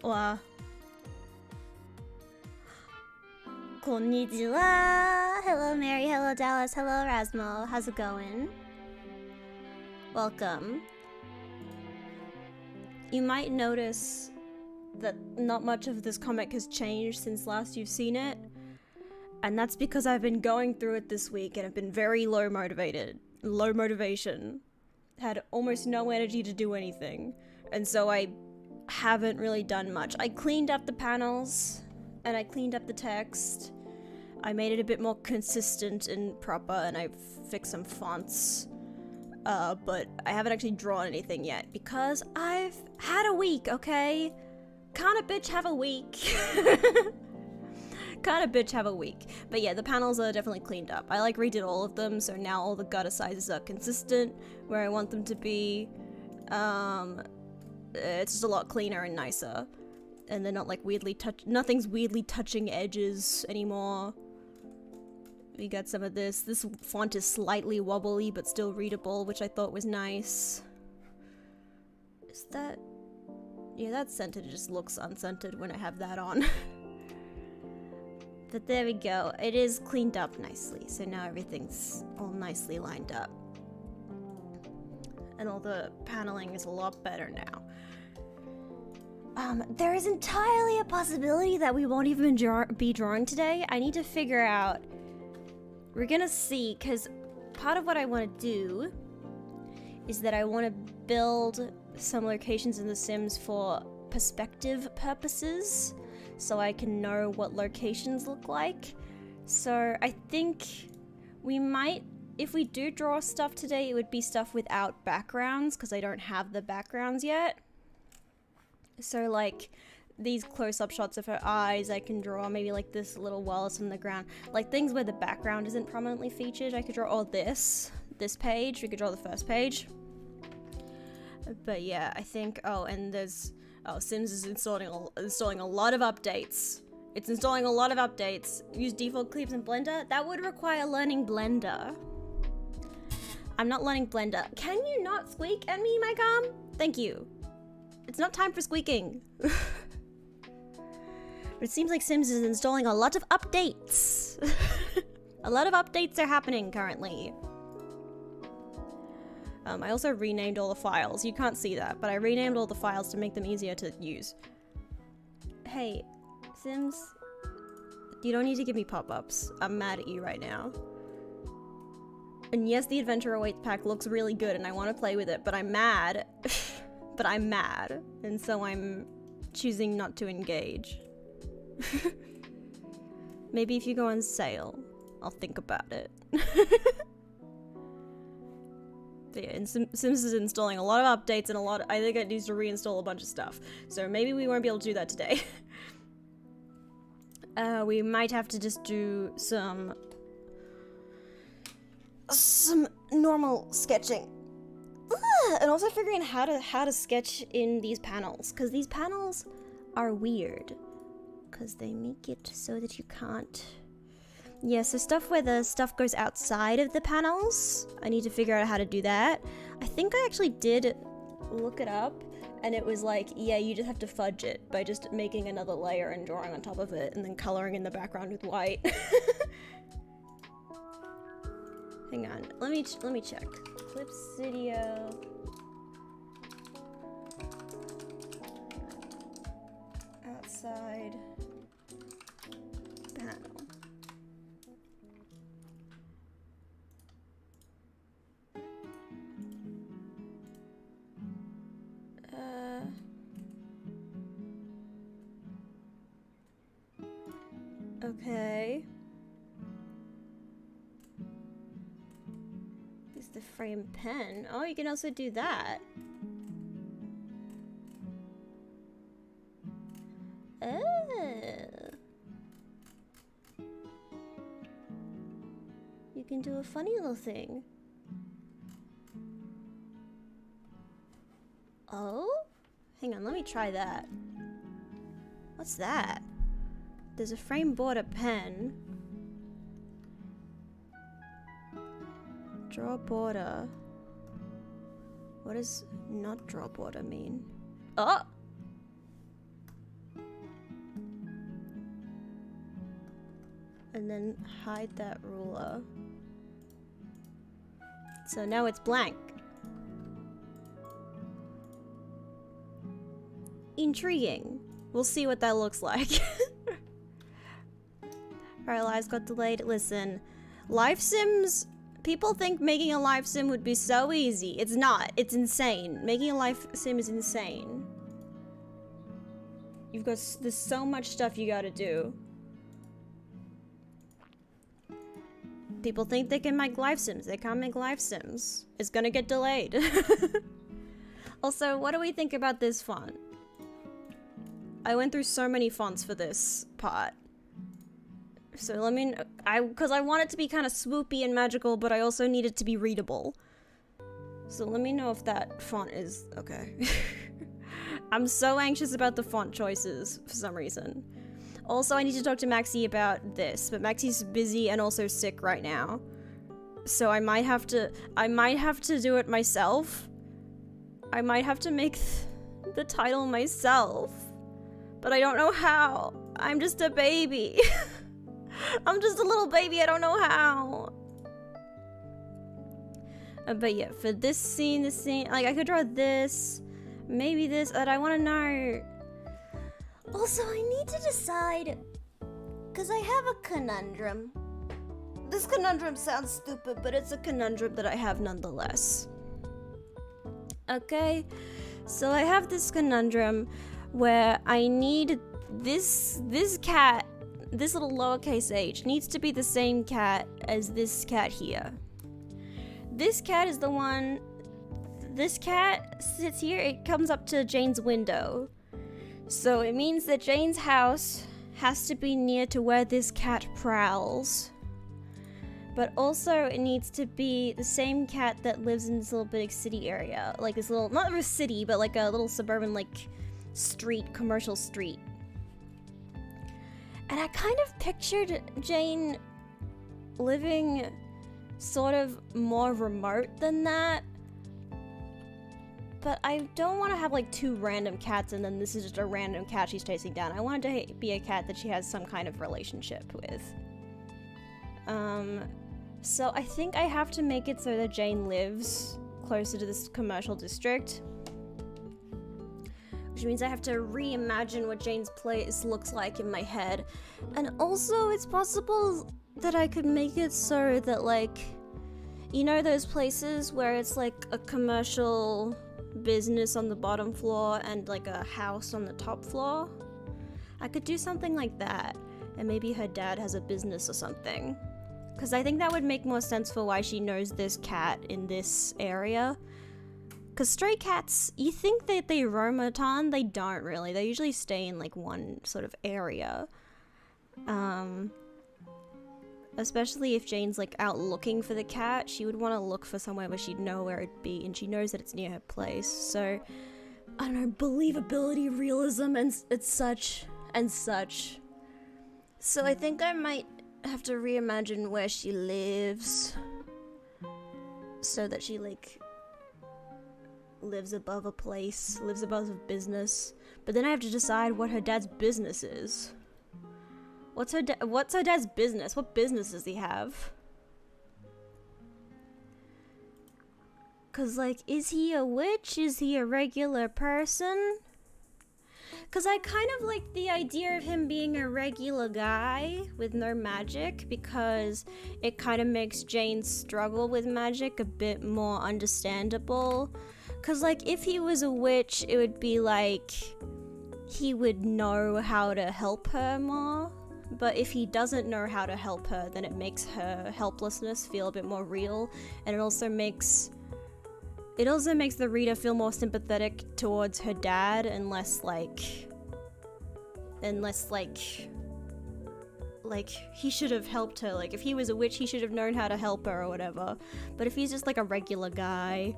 Wa. Konnichiwa. Hello Mary, hello Dallas, hello Erasmo. How's it going? Welcome. You might notice that not much of this comic has changed since last you've seen it. And that's because I've been going through it this week and I've been very low motivation. Had almost no energy to do anything. And so I haven't really done much. I cleaned up the panels and I cleaned up the text. I made it a bit more consistent and proper and I fixed some fonts. But I haven't actually drawn anything yet because I've had a week, okay? Can't a bitch have a week? Can't a bitch have a week? But yeah, the panels are definitely cleaned up. I like redid all of them, so now all the gutter sizes are consistent where I want them to be. It's just a lot cleaner and nicer. And they're not like nothing's weirdly touching edges anymore. We got some of this. This font is slightly wobbly but still readable, which I thought was nice. Is that... yeah, that scented just looks unscented when I have that on. But there we go. It is cleaned up nicely, so now everything's all nicely lined up. And all the paneling is a lot better now. There is entirely a possibility that we won't even be drawing today. I need to figure out... we're gonna see, because part of what I want to do is that I want to build some locations in The Sims for perspective purposes, so I can know what locations look like. So I think we might, if we do draw stuff today, it would be stuff without backgrounds, because I don't have the backgrounds yet. So like these close-up shots of her eyes, I can draw maybe like this little Wallace on the ground. Like things where the background isn't prominently featured, I could draw all this page, we could draw the first page. But yeah, I think, oh, and there's, oh, Sims is installing a lot of updates. It's installing a lot of updates. Use default clips in Blender? That would require learning Blender. I'm not learning Blender. Can you not squeak at me, my gum? Thank you. It's not time for squeaking. But it seems like Sims is installing a lot of updates. A lot of updates are happening currently. I also renamed all the files. You can't see that, but I renamed all the files to make them easier to use. Hey, Sims, you don't need to give me pop-ups. I'm mad at you right now. And yes, the Adventure Awaits pack looks really good and I want to play with it, but I'm mad. But I'm mad, and so I'm choosing not to engage. Maybe if you go on sale, I'll think about it. But yeah, and Sims is installing a lot of updates and I think it needs to reinstall a bunch of stuff. So maybe we won't be able to do that today. We might have to just do some normal sketching. And also figuring how to sketch in these panels, because these panels are weird, because they make it so that you can't. Yeah, so stuff where the stuff goes outside of the panels, I need to figure out how to do that. I think I actually did look it up, and it was like, yeah, you just have to fudge it by just making another layer and drawing on top of it, and then coloring in the background with white. Hang on, let me check. Clipsidio. Outside panel. Okay. Is the frame pen? Oh, you can also do that. Oh. You can do a funny little thing. Oh? Hang on, let me try that. What's that? There's a frame border pen. Draw border. What does not draw border mean? Oh! and then hide that ruler. So now it's blank. Intriguing. We'll see what that looks like. Our lives got delayed. Listen, life sims, people think making a life sim would be so easy. It's not. It's insane. Making a life sim is insane. There's so much stuff you gotta do. People think they can make life sims. They can't make life sims. It's gonna get delayed. Also, what do we think about this font? I went through so many fonts for this part. So let me, because I want it to be kind of swoopy and magical, but I also need it to be readable. So let me know if that font is okay. I'm so anxious about the font choices for some reason. Also, I need to talk to Maxie about this, but Maxie's busy and also sick right now. So I might have to do it myself. I might have to make the title myself. But I don't know how. I'm just a baby. I'm just a little baby, I don't know how. But yeah, for this scene, like I could draw this, maybe this, but I want to know. Also, I need to decide, because I have a conundrum. This conundrum sounds stupid, but it's a conundrum that I have nonetheless. Okay, so I have this conundrum where I need this cat, this little lowercase h, needs to be the same cat as this cat here. This cat is the one, this cat sits here, it comes up to Jane's window. So it means that Jane's house has to be near to where this cat prowls. But also it needs to be the same cat that lives in this little big city area. Like this little, not a city, but like a little suburban like street, commercial street. And I kind of pictured Jane living sort of more remote than that. But I don't want to have like two random cats and then this is just a random cat she's chasing down. I want it to be a cat that she has some kind of relationship with. So I think I have to make it so that Jane lives closer to this commercial district. Which means I have to reimagine what Jane's place looks like in my head. And also, it's possible that I could make it so that, like, you know those places where it's like a commercial business on the bottom floor and like a house on the top floor? I could do something like that. And maybe her dad has a business or something. Because I think that would make more sense for why she knows this cat in this area. Because stray cats, you think that they roam a ton, they don't really. They usually stay in like one sort of area. Especially if Jane's like out looking for the cat, she would want to look for somewhere where she'd know where it'd be, and she knows that it's near her place. So, I don't know, believability, realism, and it's such and such. So I think I might have to reimagine where she lives. So that she like lives above a place, lives above a business. But then I have to decide what her dad's business is. What's her dad's business? What business does he have? Cause like, is he a witch? Is he a regular person? Cause I kind of like the idea of him being a regular guy with no magic, because it kind of makes Jane's struggle with magic a bit more understandable. Cause like, if he was a witch, it would be like, he would know how to help her more. But if he doesn't know how to help her, then it makes her helplessness feel a bit more real, and it also makes the reader feel more sympathetic towards her dad, and less like he should have helped her. Like if he was a witch, he should have known how to help her or whatever. But if he's just like a regular guy,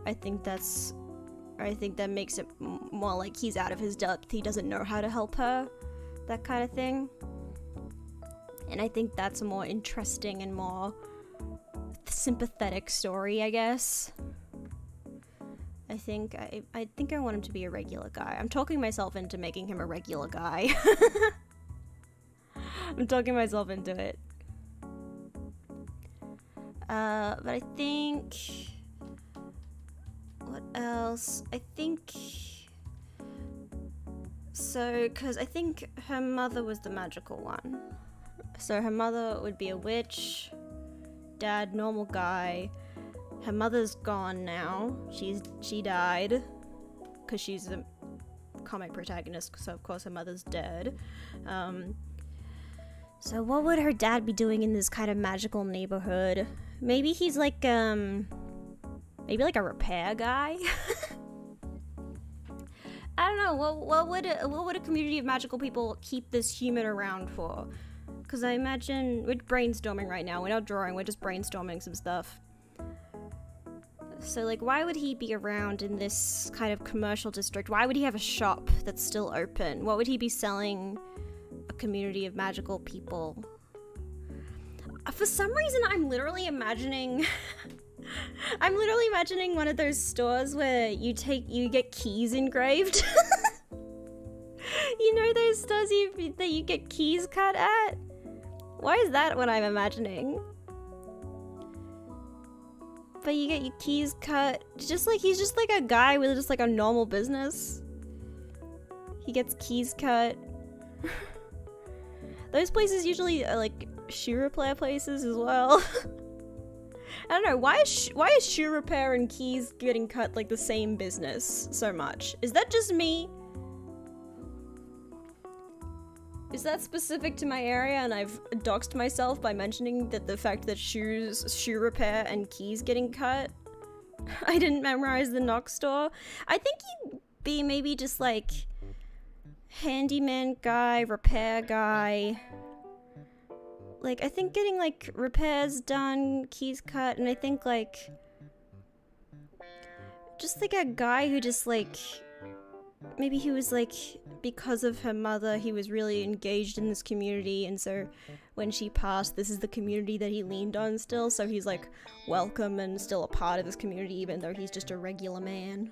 I think that makes it more like he's out of his depth. He doesn't know how to help her. That kind of thing. And I think that's a more interesting and more sympathetic story, I guess. I think I want him to be a regular guy. I'm talking myself into making him a regular guy. I'm talking myself into it. But I think... What else? I think... So, because I think her mother was the magical one. So her mother would be a witch. Dad, normal guy. Her mother's gone now. She died. Because she's a comic protagonist, so of course her mother's dead. So what would her dad be doing in this kind of magical neighborhood? Maybe he's like, maybe like a repair guy? I don't know, what would a community of magical people keep this human around for? Because I imagine, we're brainstorming right now, we're not drawing, we're just brainstorming some stuff. So like, why would he be around in this kind of commercial district? Why would he have a shop that's still open? What would he be selling a community of magical people? For some reason, I'm literally imagining one of those stores where you get keys engraved. You know those stores that you get keys cut at? Why is that what I'm imagining? But you get your keys cut. Just like, he's just like a guy with just like a normal business. He gets keys cut. Those places usually are like shoe repair places as well. I don't know, why is shoe repair and keys getting cut like the same business so much? Is that just me? Is that specific to my area and I've doxed myself by mentioning that the fact that shoe repair and keys getting cut? I didn't memorize the Knox store. I think he'd be maybe just like handyman guy, repair guy. Like, I think getting like repairs done, keys cut, and I think like just like a guy who just like, maybe he was like, because of her mother, he was really engaged in this community, and so when she passed, this is the community that he leaned on still, so he's like welcome and still a part of this community even though he's just a regular man.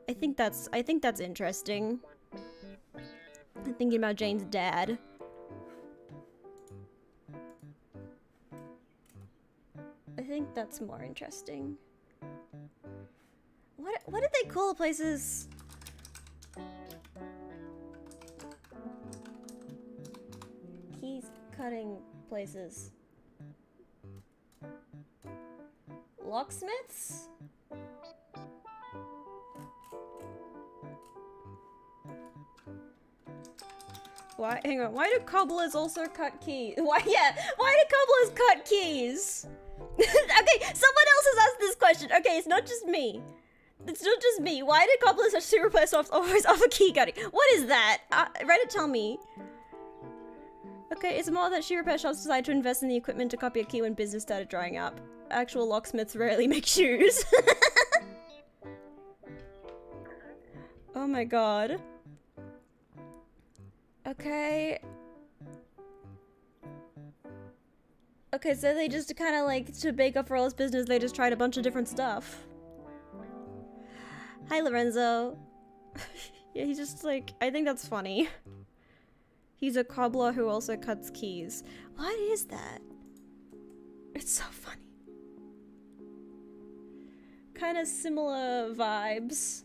I think that's interesting. I'm thinking about Jane's dad. I think that's more interesting. What did they call the places? Keys cutting places. Locksmiths? Why? Hang on. Why do cobblers also cut keys? Why do cobblers cut keys? Okay, someone else has asked this question. Okay, it's not just me. It's not just me. Why did cobblers such super repair shops always offer key cutting? What is that? Reddit, tell me. Okay, it's more that shoe repair shops decided to invest in the equipment to copy a key when business started drying up. Actual locksmiths rarely make shoes. Oh my god. Okay. Okay, so they just kind of like, to bake up for all this business, they just tried a bunch of different stuff. Hi, Lorenzo. Yeah, he's just like, I think that's funny. He's a cobbler who also cuts keys. What is that? It's so funny. Kind of similar vibes.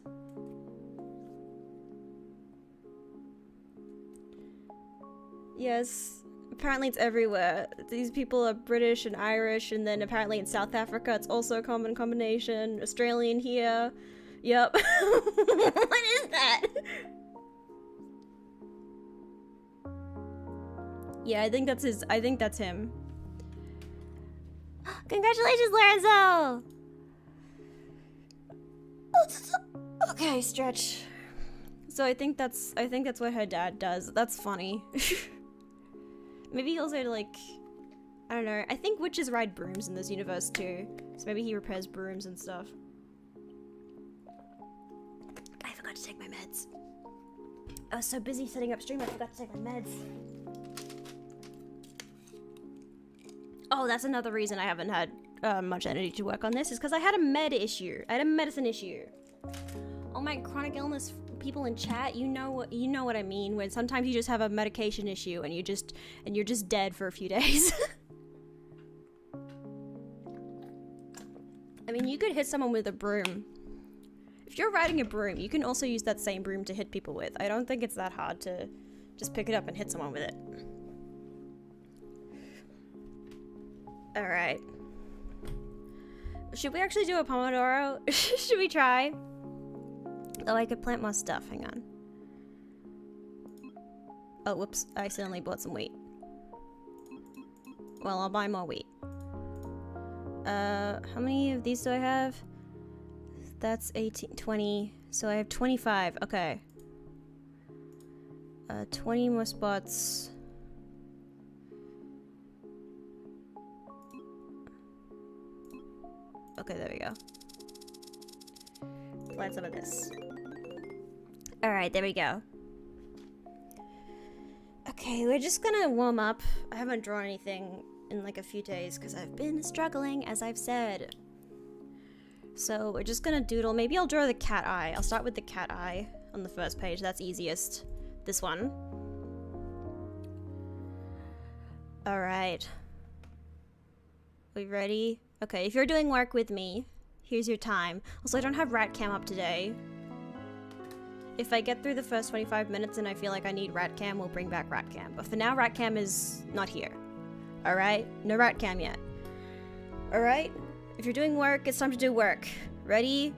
Yes, apparently it's everywhere. These people are British and Irish, and then apparently in South Africa it's also a common combination. Australian here. Yep. What is that? Yeah, I think that's him. Congratulations, Lorenzo! Okay, stretch. So I think that's what her dad does. That's funny. Maybe he also like, I don't know. I think witches ride brooms in this universe too. So maybe he repairs brooms and stuff. I forgot to take my meds. I was so busy setting up stream, I forgot to take my meds. Oh, that's another reason I haven't had much energy to work on this, is because I had a med issue. I had a medicine issue. All my chronic illness people in chat, you know what I mean. When sometimes you just have a medication issue and you're just dead for a few days. I mean, you could hit someone with a broom. If you're riding a broom, you can also use that same broom to hit people with. I don't think it's that hard to just pick it up and hit someone with it. Alright. Should we actually do a Pomodoro? Should we try? Oh, I could plant more stuff. Hang on. Oh, whoops. I accidentally bought some wheat. Well, I'll buy more wheat. How many of these do I have? That's 18, 20. So I have 25. Okay. 20 more spots. Okay, there we go. Plant some of this. Alright, there we go. Okay, we're just gonna warm up. I haven't drawn anything in like a few days because I've been struggling, as I've said. So we're just gonna doodle. Maybe I'll draw the cat eye. I'll start with the cat eye on the first page. That's easiest. This one. Alright. We ready? Okay, if you're doing work with me, here's your time. Also, I don't have rat cam up today. If I get through the first 25 minutes and I feel like I need rat cam, we'll bring back rat cam. But for now, rat cam is not here. Alright? No rat cam yet. Alright? If you're doing work, it's time to do work. Ready?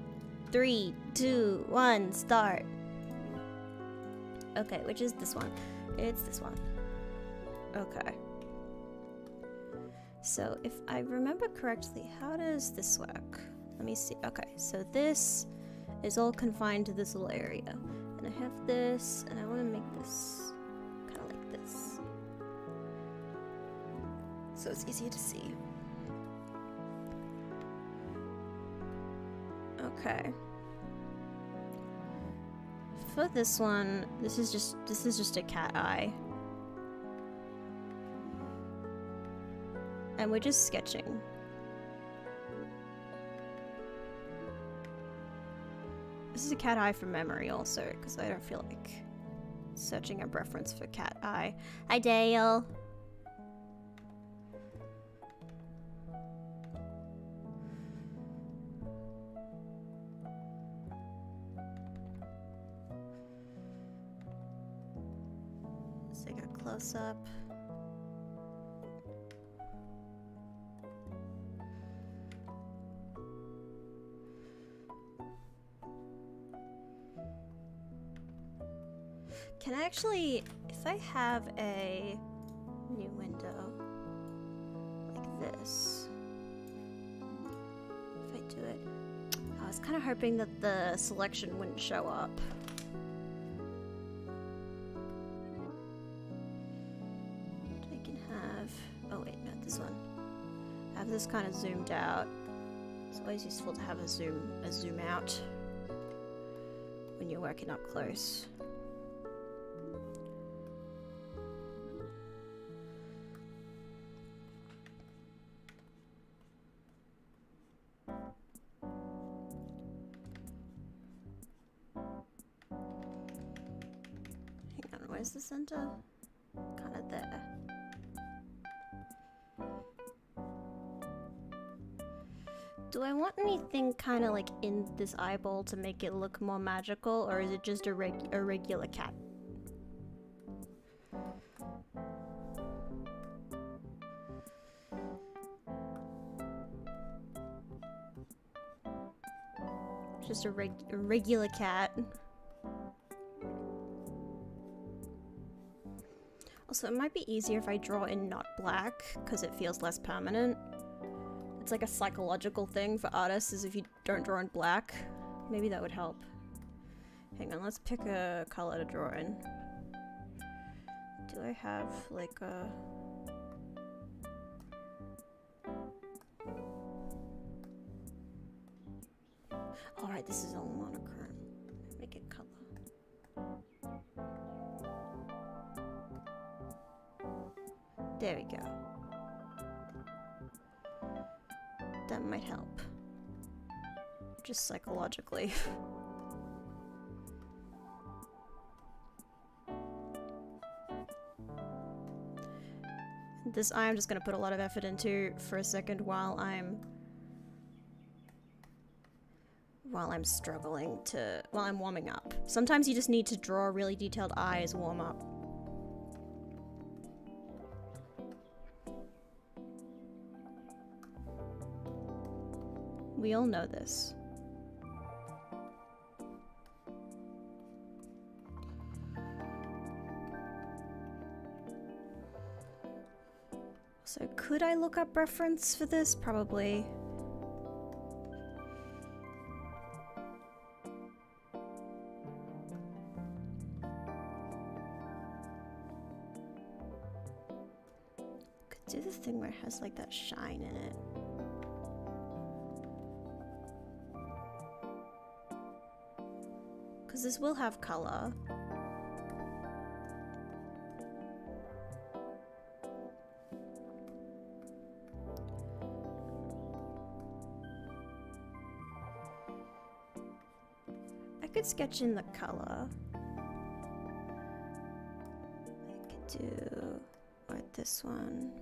3, 2, 1, start. Okay, which is this one? It's this one. Okay. So, if I remember correctly, how does this work? Let me see. Okay, so this is all confined to this little area. And I have this, and I want to make this kind of like this. So it's easier to see. Okay. For this one, this is just a cat eye. And we're just sketching. This is a cat eye from memory also, because I don't feel like searching a reference for cat eye. Hi, Dale. Let's take a close-up. Can I actually, if I have a new window like this, if I do it, I was kind of hoping that the selection wouldn't show up. But I can have, oh wait, not this one. Have this kind of zoomed out. It's always useful to have a zoom out when you're working up close. Where's the center? Kind of there. Do I want anything kind of like in this eyeball to make it look more magical, or is it just a regular cat? Just a regular cat. Also, it might be easier if I draw in not black, because it feels less permanent. It's like a psychological thing for artists, is if you don't draw in black. Maybe that would help. Hang on, let's pick a color to draw in. Do I have, like, a... Alright, this is all monochrome. Make it color. There we go. That might help. Just psychologically. This I am just gonna put a lot of effort into for a second while I'm while I'm warming up. Sometimes you just need to draw a really detailed eye as warm up. We all know this. So could I look up reference for this? Probably. Could do the thing where it has like that shine in it. Because this will have color. I could sketch in the color. I could do what this one.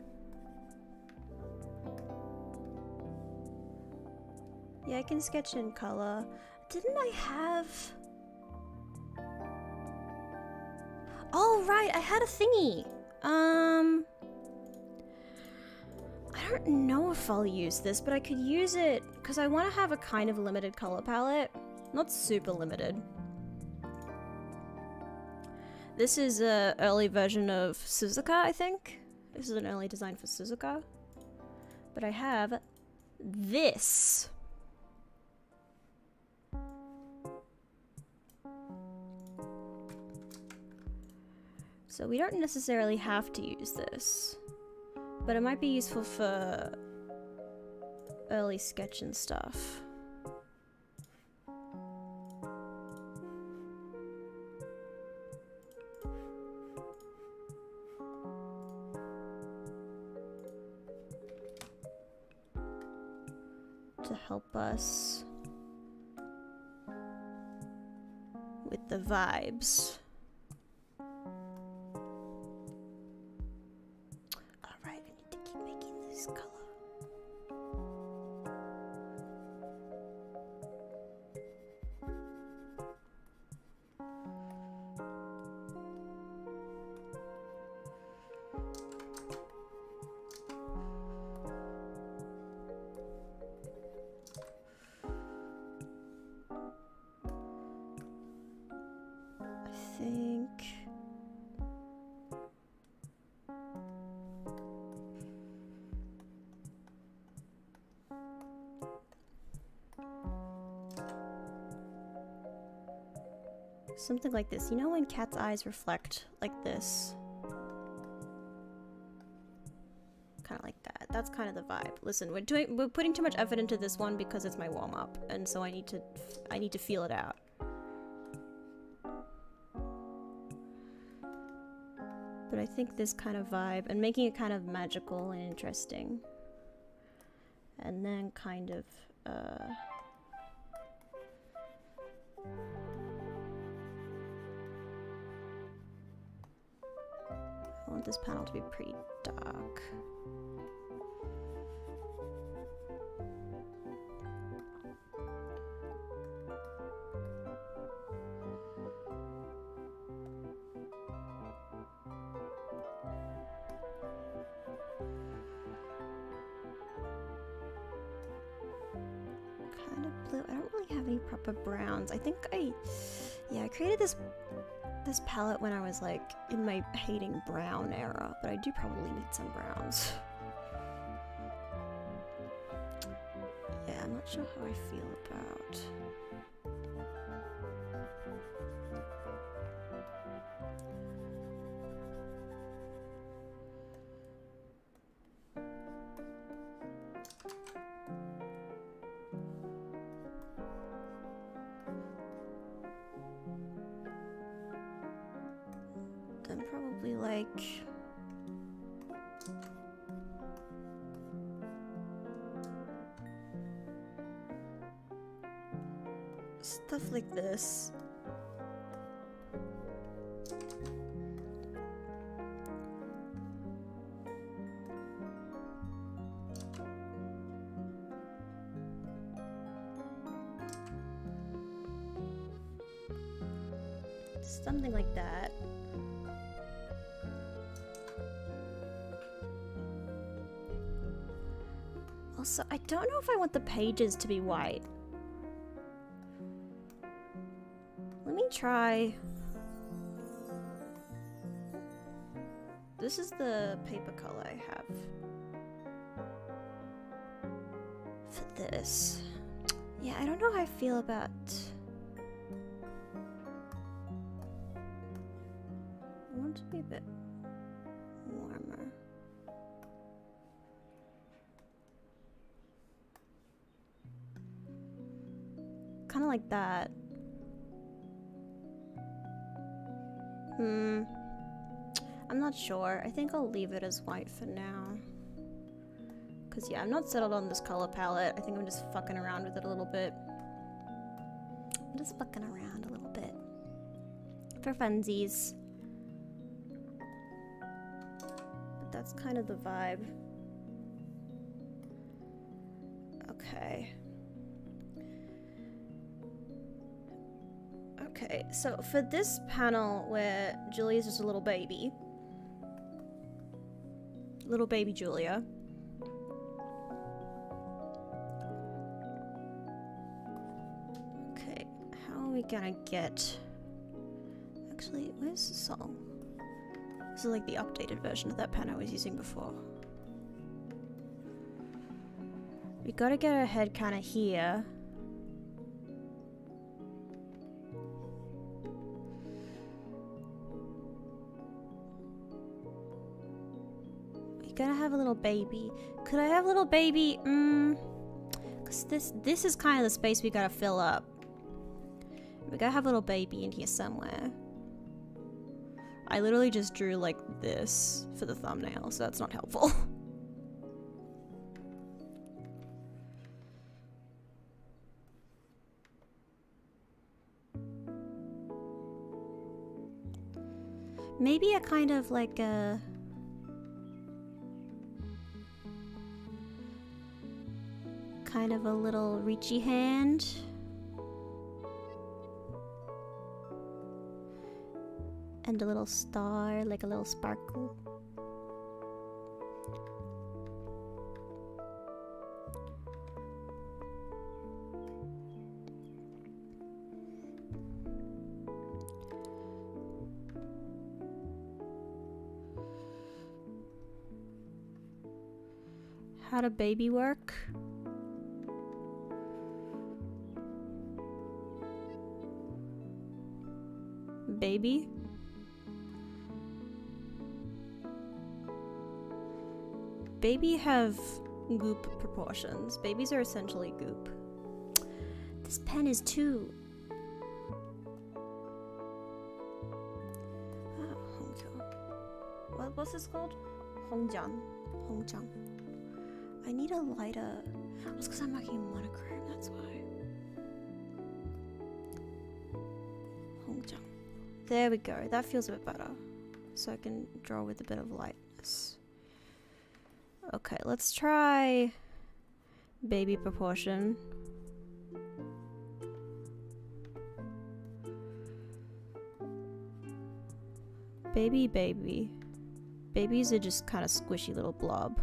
Yeah, I can sketch in color. Didn't I have... Oh, right, I had a thingy. I don't know if I'll use this, but I could use it because I want to have a kind of limited color palette. Not super limited. This is an early version of Suzuka, I think. This is an early design for Suzuka. But I have this. So we don't necessarily have to use this, but it might be useful for early sketch and stuff. To help us with the vibes. Something like this. You know when cat's eyes reflect like this? Kind of like that. That's kind of the vibe. Listen, we're putting too much effort into this one because it's my warm-up, and so I need to feel it out. But I think this kind of vibe, and making it kind of magical and interesting. And then kind of, I want this panel to be pretty dark. Kind of blue. I don't really have any proper browns. I think I created this palette when I was like in my hating brown era, but I do probably need some browns. Yeah, I'm not sure how I feel about. Then probably like stuff like this. Something like that. Also, I don't know if I want the pages to be white. Let me try. This is the paper color I have for this. Yeah, I don't know how I feel about. I want it to be a bit warmer. Kind of like that. I'm not sure. I think I'll leave it as white for now. Because, yeah, I'm not settled on this color palette. I think I'm just fucking around with it a little bit. I'm just fucking around a little bit. For funsies. But that's kind of the vibe. Okay. Okay, so for this panel where Julia's just a little baby. Little baby Julia. Okay, how are we gonna get... Actually, where's the song? This is like the updated version of that pen I was using before. We gotta get our head kind of here. Gonna have a little baby. Could I have a little baby? Cause this is kind of the space we gotta fill up. We gotta have a little baby in here somewhere. I literally just drew like this for the thumbnail, so that's not helpful. Maybe a kind of like a... kind of a little reachy hand. And a little star, like a little sparkle. How to baby work? Baby. Baby have goop proportions. Babies are essentially goop. This pen is too... what's this called? Hongjiang. Hongjiang. I need a lighter... Oh, it's because I'm making monochrome, that's why. Hongjiang. There we go. That feels a bit better. So I can draw with a bit of lightness. Okay, let's try baby proportion. Baby. Babies are just kind of squishy little blob.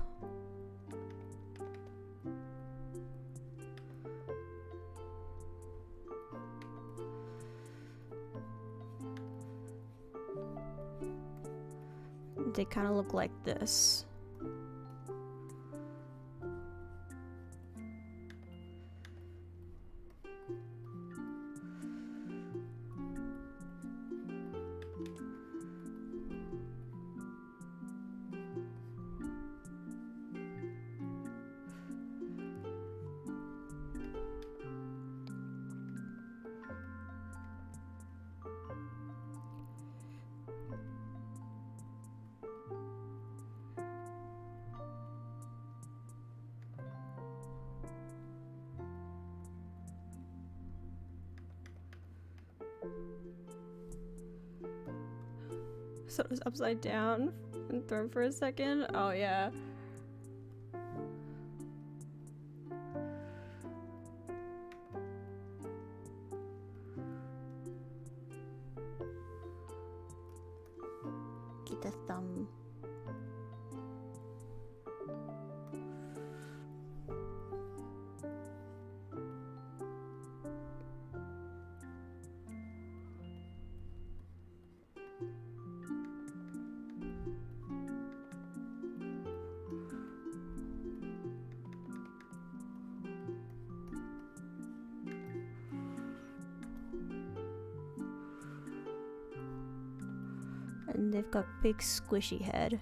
They kind of look like this. So it was upside down and thrown for a second. Oh yeah. And they've got big squishy head.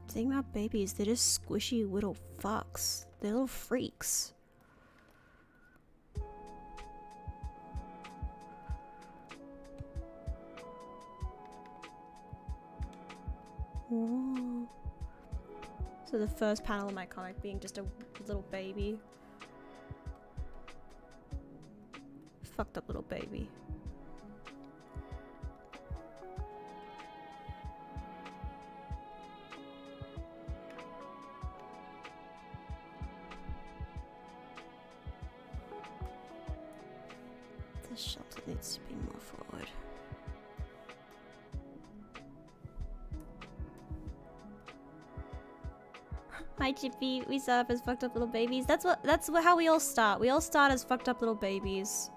The thing about babies, they're just squishy little fucks. They're little freaks. Whoa. So the first panel of my comic being just a little baby. Fucked up little baby. The shelter needs to be more forward. Hi Chippy, we start up as fucked up little babies. That's how we all start. We all start as fucked up little babies.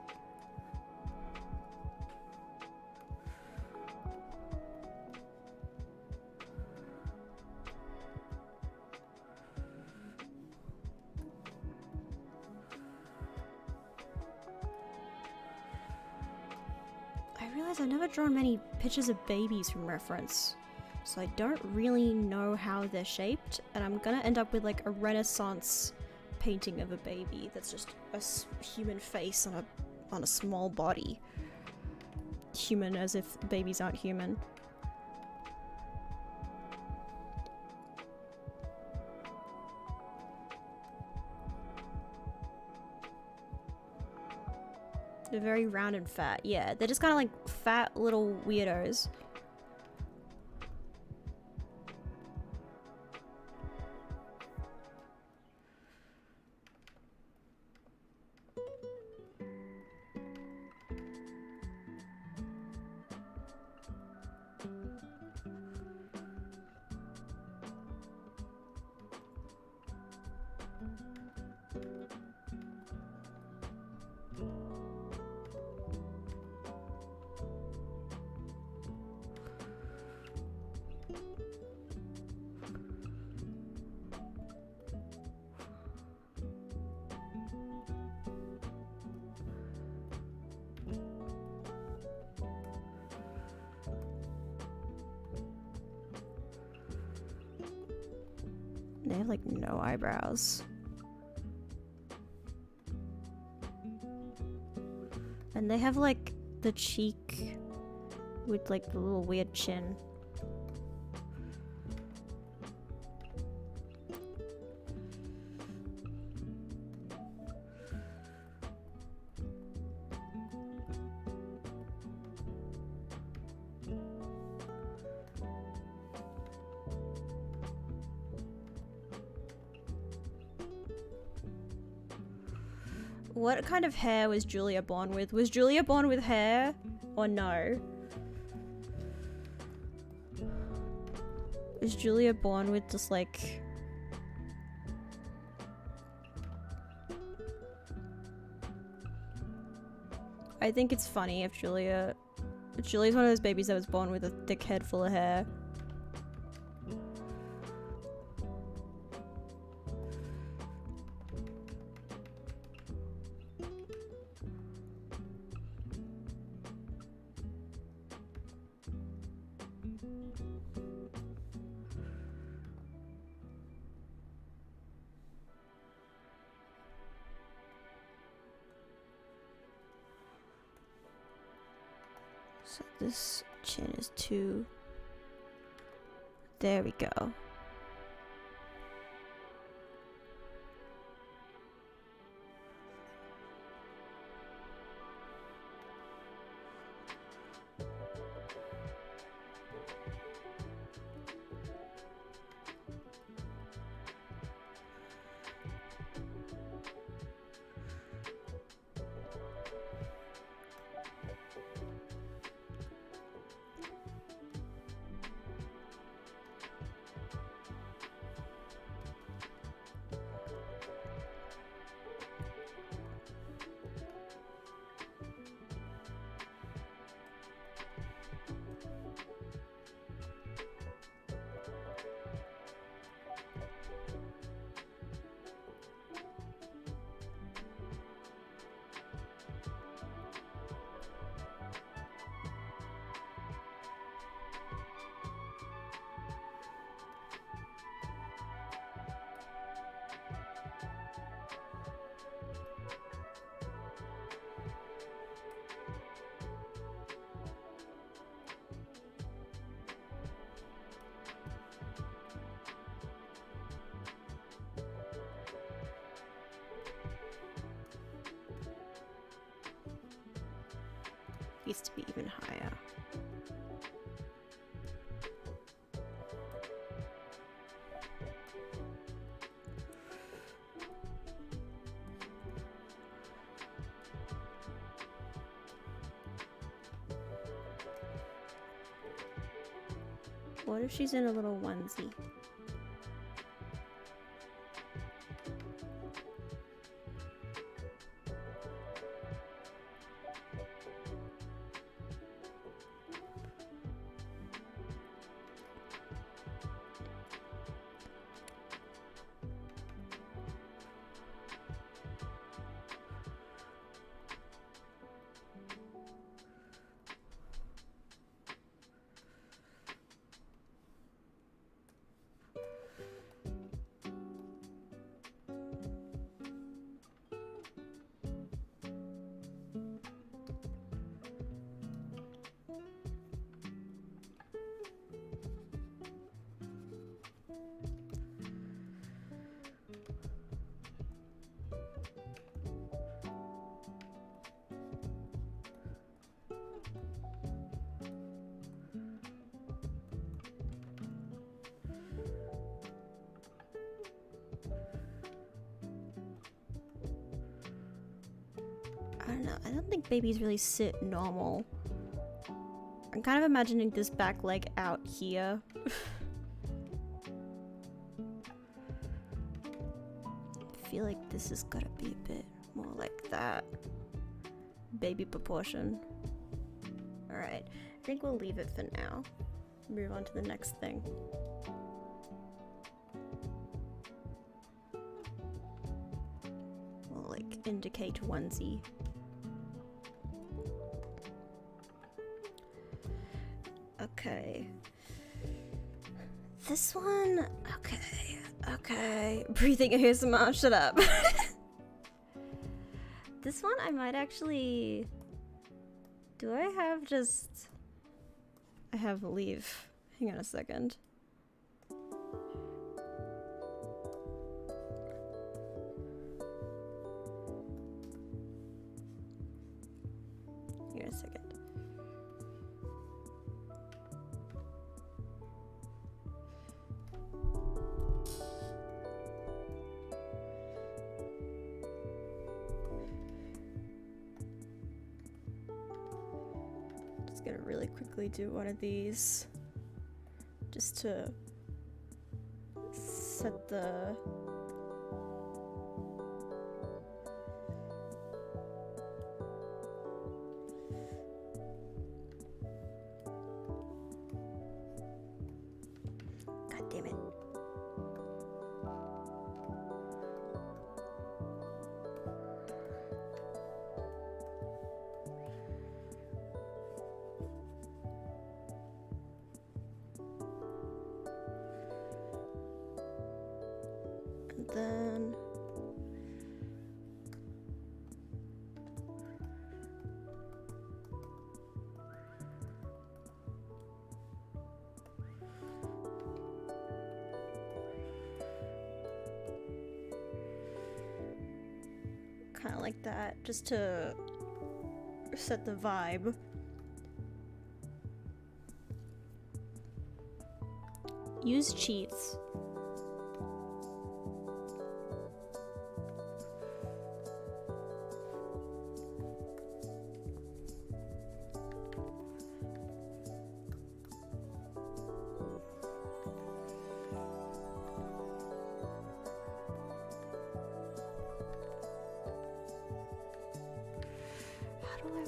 I realize I've never drawn many pictures of babies from reference. So I don't really know how they're shaped, and I'm gonna end up with like a Renaissance painting of a baby that's just a human face on a small body. Human as if babies aren't human. They're very round and fat. Yeah, they're just kind of like fat little weirdos. They have like no eyebrows. And they have like the cheek with like the little weird chin. What kind of hair was Julia born with? Was Julia born with hair or no? Was Julia born with just like... I think it's funny if Julia's one of those babies that was born with a thick head full of hair. So this chin is too... There we go. Needs to be even higher. What if she's in a little onesie? I don't know. I don't think babies really sit normal. I'm kind of imagining this back leg out here. I feel like this has got to be a bit more like that. Baby proportion. Alright. I think we'll leave it for now. Move on to the next thing. We'll like indicate onesie. Okay. This one, okay. Breathing ASMR, shut up. This one I might actually, do I have just, I have leave. Hang on a second. Hang on a second. Gonna really quickly do one of these just to set the God damn it. Then kind of like that, just to set the vibe. Use cheats.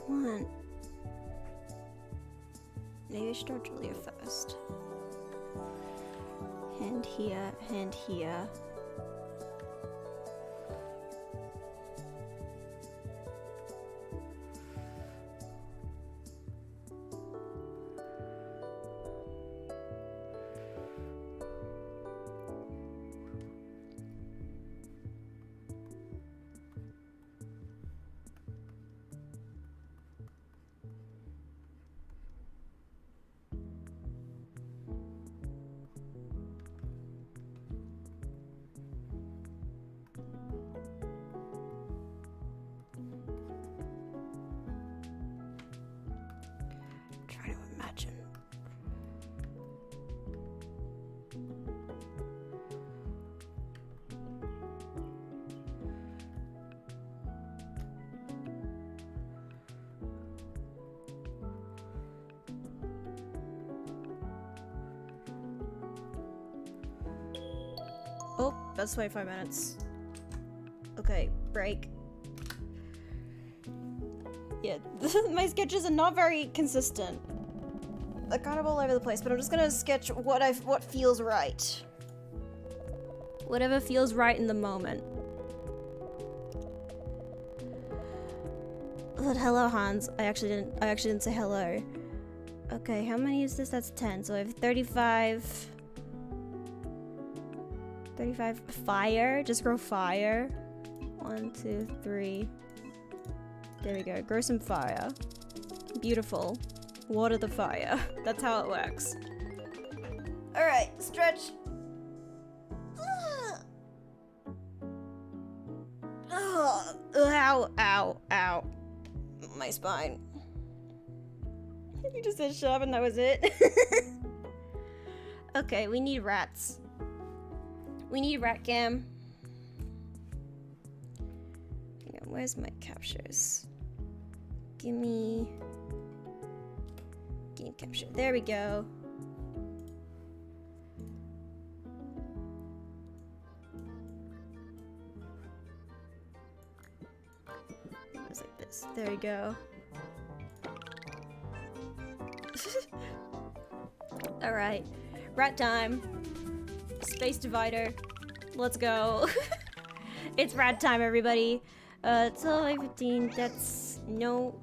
Want. Maybe I should start Julia first. Hand here, hand here. That's 25 minutes. Okay, break. Yeah, my sketches are not very consistent. They're kind of all over the place, but I'm just gonna sketch what feels right. Whatever feels right in the moment. But hello, Hans. I actually didn't say hello. Okay, how many is this? That's 10. So I have 35. 35 fire. Just grow fire. 1, 2, 3. There we go. Grow some fire. Beautiful. Water the fire. That's how it works. Alright, stretch. Ow, ow, ow. My spine. You just said shove and that was it. Okay, we need rats. We need rat cam. Hang on, where's my captures? Gimme game capture. There we go. It's like this. There we go. Alright. Rat time. Space divider. Let's go. It's rat time, everybody. It's only 15. That's no.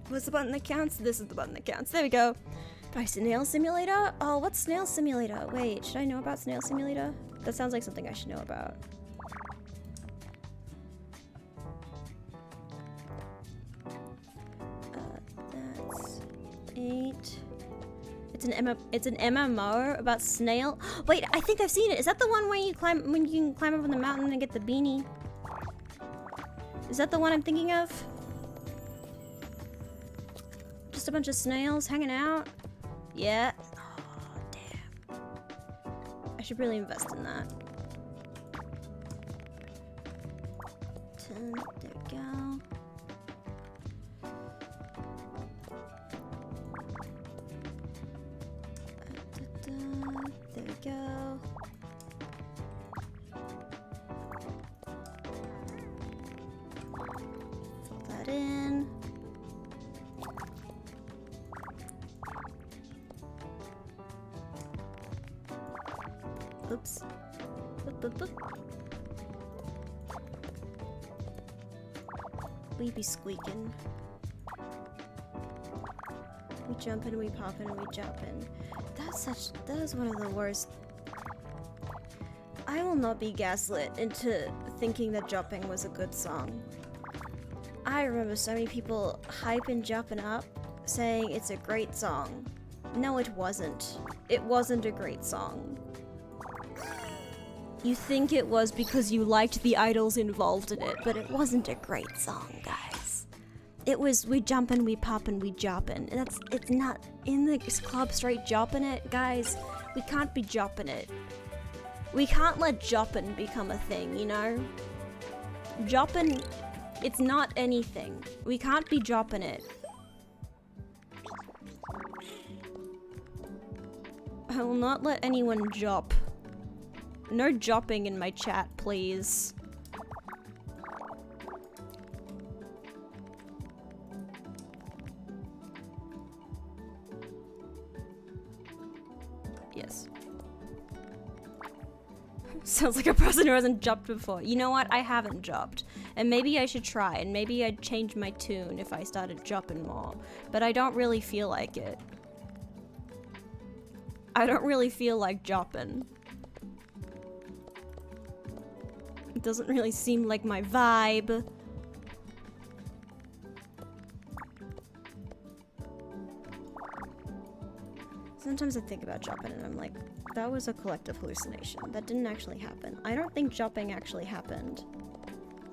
What's the button that counts? This is the button that counts. There we go. By Snail Simulator? Oh, what's Snail Simulator? Wait, should I know about Snail Simulator? That sounds like something I should know about. That's 8. It's an MMO about snail. Wait, I think I've seen it. Is that the one where you can climb up on the mountain and get the beanie? Is that the one I'm thinking of? Just a bunch of snails hanging out? Yeah. Oh, damn. I should really invest in that. 10, there we go. There we go. Fill that in. Oops. Boop, boop, boop. We be squeaking. We jumpin', we poppin', we jumpin'. That is one of the worst. I will not be gaslit into thinking that Jumping was a good song. I remember so many people hyping Jumping Up, saying it's a great song. No, it wasn't. It wasn't a great song. You think it was because you liked the idols involved in it, but it wasn't a great song, guys. It was we jumpin', we poppin', we joppin'. It's not in the club straight joppin' it, guys. We can't be joppin' it. We can't let joppin' become a thing, you know? Joppin', it's not anything. We can't be joppin' it. I will not let anyone jop. No jopping in my chat, please. Yes. Sounds like a person who hasn't jopped before. You know what? I haven't jopped. And maybe I should try, and maybe I'd change my tune if I started jopping more. But I don't really feel like it. I don't really feel like jopping. It doesn't really seem like my vibe. Sometimes I think about jopping and I'm like, that was a collective hallucination. That didn't actually happen. I don't think jopping actually happened.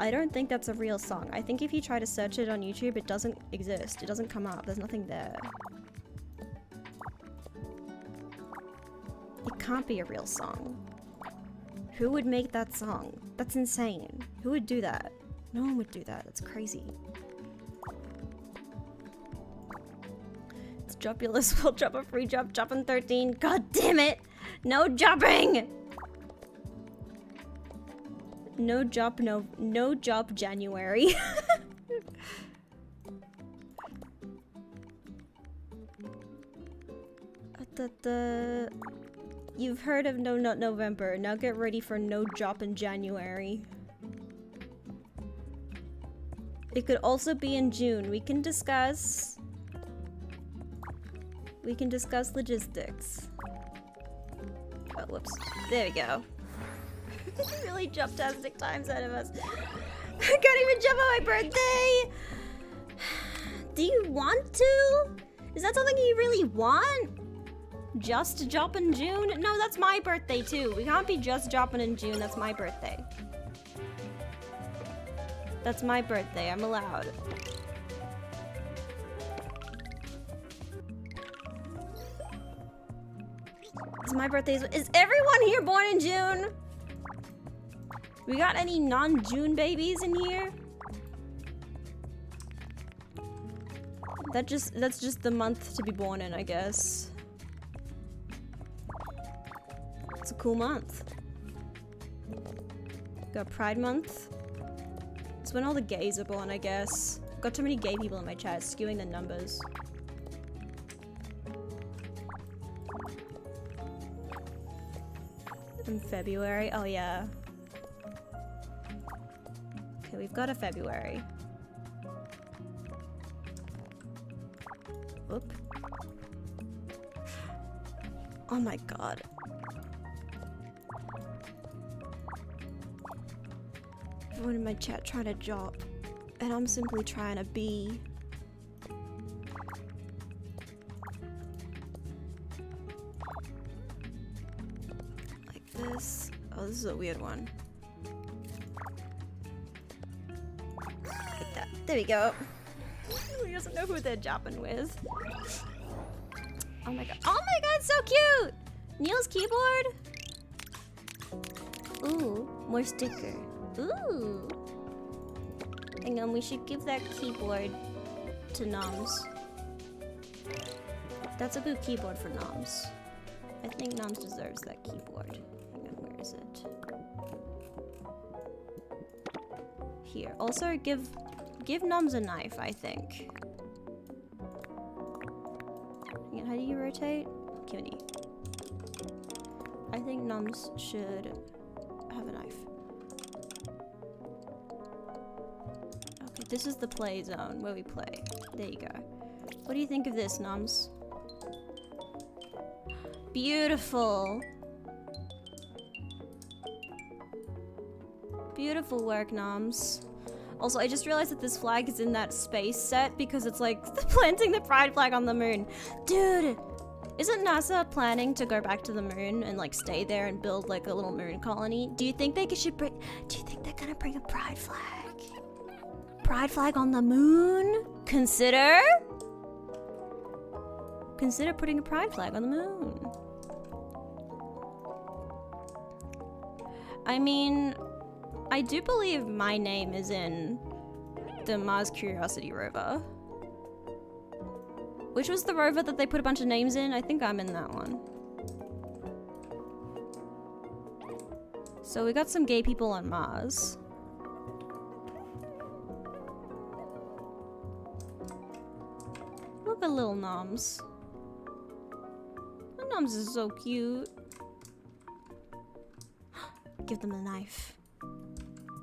I don't think that's a real song. I think if you try to search it on YouTube, it doesn't exist. It doesn't come up. There's nothing there. It can't be a real song. Who would make that song? That's insane. Who would do that? No one would do that. That's crazy. It's Jopulous will drop a free drop in 13. God damn it! No jumping! No job January. You've heard of No Nut November. Now get ready for no job in January. It could also be in June. We can discuss logistics. Oh, whoops. There we go. Really jump-tastic times out of us. I can't even jump on my birthday! Do you want to? Is that something you really want? Just jump in June? No, that's my birthday too. We can't be just jumping in June. That's my birthday. That's my birthday. I'm allowed. It's my birthday. Is everyone here born in June? We got any non-June babies in here? That's just the month to be born in, I guess. It's a cool month. Got Pride Month. It's when all the gays are born, I guess. Got too many gay people in my chat, skewing the numbers. In February? Oh yeah. Okay, we've got a February. Oop. Oh my god. Everyone in my chat trying to job, and I'm simply trying to be. Like this. Oh, this is a weird one. Like that. There we go. He doesn't know who they're jobbing with. Oh my god. Oh my god, so cute! Neil's keyboard? Ooh, more sticker. Ooh. Hang on, we should give that keyboard to Noms. That's a good keyboard for Noms. I think Noms deserves that keyboard. Hang on, where is it? Here. Also, give Noms a knife, I think. Hang on, how do you rotate? Cutie. I think Noms should have a knife. Okay, this is the play zone where we play. There you go. What do you think of this, Noms? Beautiful. Beautiful work, Noms. Also, I just realized that this flag is in that space set because it's like planting the pride flag on the moon. Dude, isn't NASA planning to go back to the moon and like stay there and build like a little moon colony? Do you think they should bring, do you think they're gonna bring a pride flag? Pride flag on the moon? Consider putting a pride flag on the moon. I mean, I do believe my name is in the Mars Curiosity rover. Which was the rover that they put a bunch of names in? I think I'm in that one. So we got some gay people on Mars. Look at little Noms. The Noms is so cute. Give them the knife.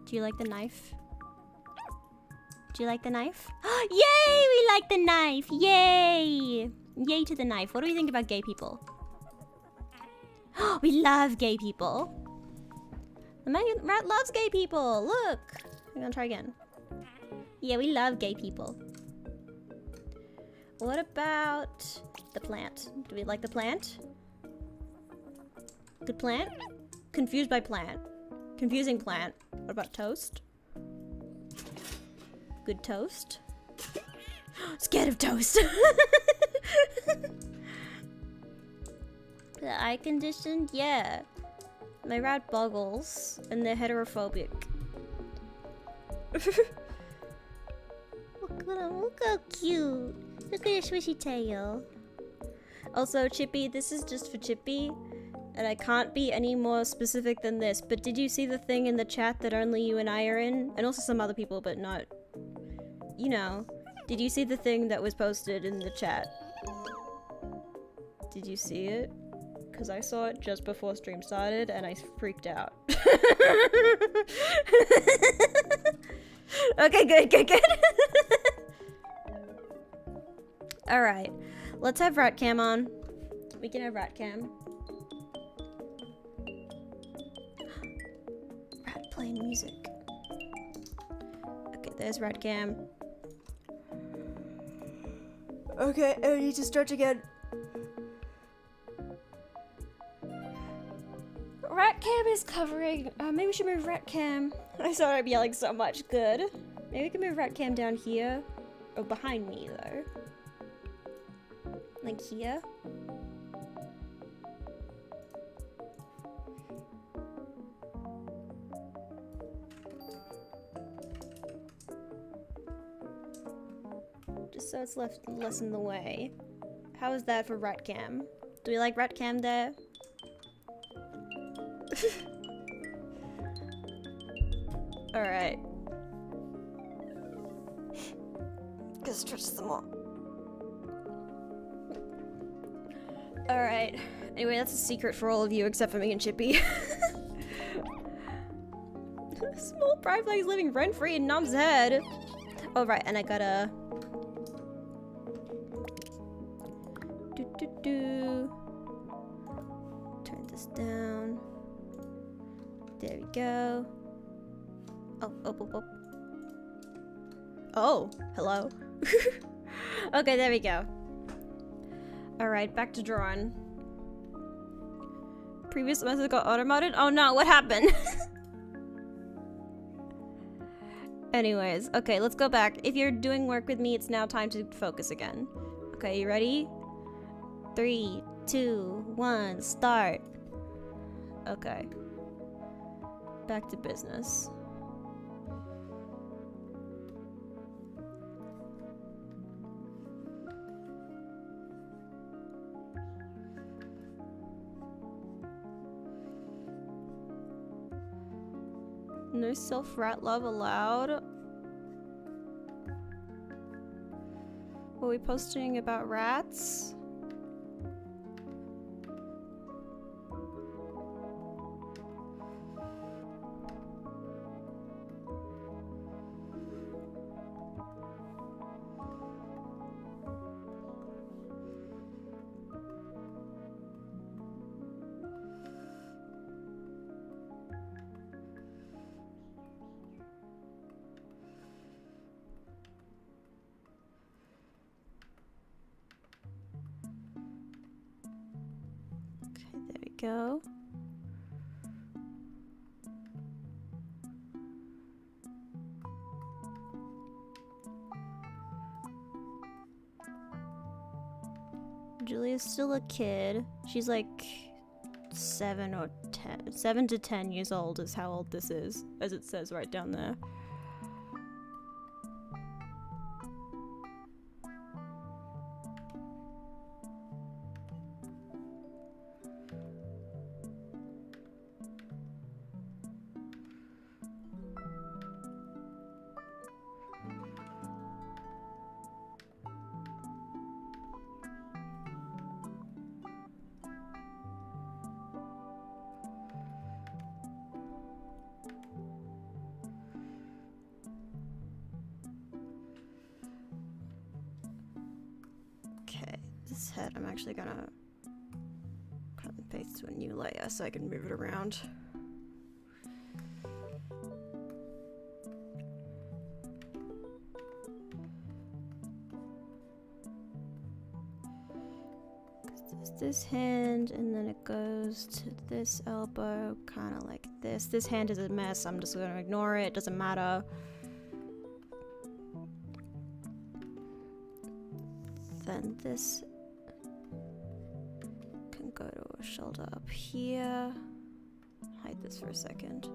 Do you like the knife? Do you like the knife? Yay! We like the knife! Yay! Yay to the knife. What do we think about gay people? We love gay people. The rat loves gay people. Look. I'm gonna try again. Yeah, we love gay people. What about the plant? Do we like the plant? Good plant? Confused by plant. Confusing plant. What about toast? Good toast. Scared of toast. The eye condition? Yeah. My rat boggles and they're heterophobic. Look at him, look how cute. Look at his swishy tail. Also, Chippy, this is just for Chippy. And I can't be any more specific than this, but did you see the thing in the chat that only you and I are in? And also some other people, but not... You know. Did you see the thing that was posted in the chat? Did you see it? Because I saw it just before stream started and I freaked out. Okay, good. Alright. Let's have rat cam on. We can have rat cam. Rat playing music. Okay, there's rat cam. Okay, I need to stretch again. Rat cam is covering. Maybe we should move rat cam. I thought I'm yelling so much. Good. Maybe we can move rat cam down here. Oh, behind me though. Like here. Just so it's less in the way. How is that for rat cam? Do we like rat cam there? Alright. Gotta stretch some more. Alright. Anyway, that's a secret for all of you except for me and Chippy. Small pride flag is living rent-free in Nom's head. Oh, right, and I gotta... Turn this down. There we go. Oh. Oh, hello. Okay, there we go. Alright, back to drawing. Previous method got auto-modded? Oh no, what happened? Anyways, okay, let's go back. If you're doing work with me, it's now time to focus again. Okay, you ready? 3, 2, 1, start. Okay. Back to business. No self-rat love allowed. Were we posting about rats? Go. Julia's still a kid. She's like 7 or 10. 7 to 10 years old is how old this is, as it says right down there. This head, I'm actually gonna cut and paste to a new layer so I can move it around. There's this hand, and then it goes to this elbow, kind of like this. This hand is a mess, I'm just gonna ignore it, doesn't matter. Then this can go to a shoulder up here. Hide this for a second.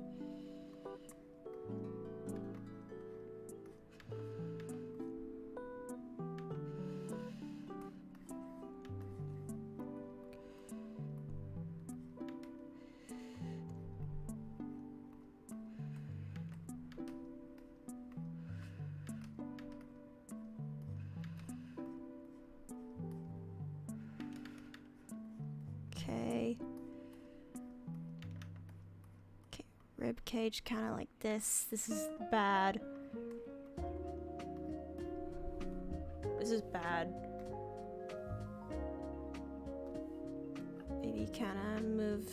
Okay. Okay, rib cage kind of like this. This is bad. This is bad. Maybe kind of move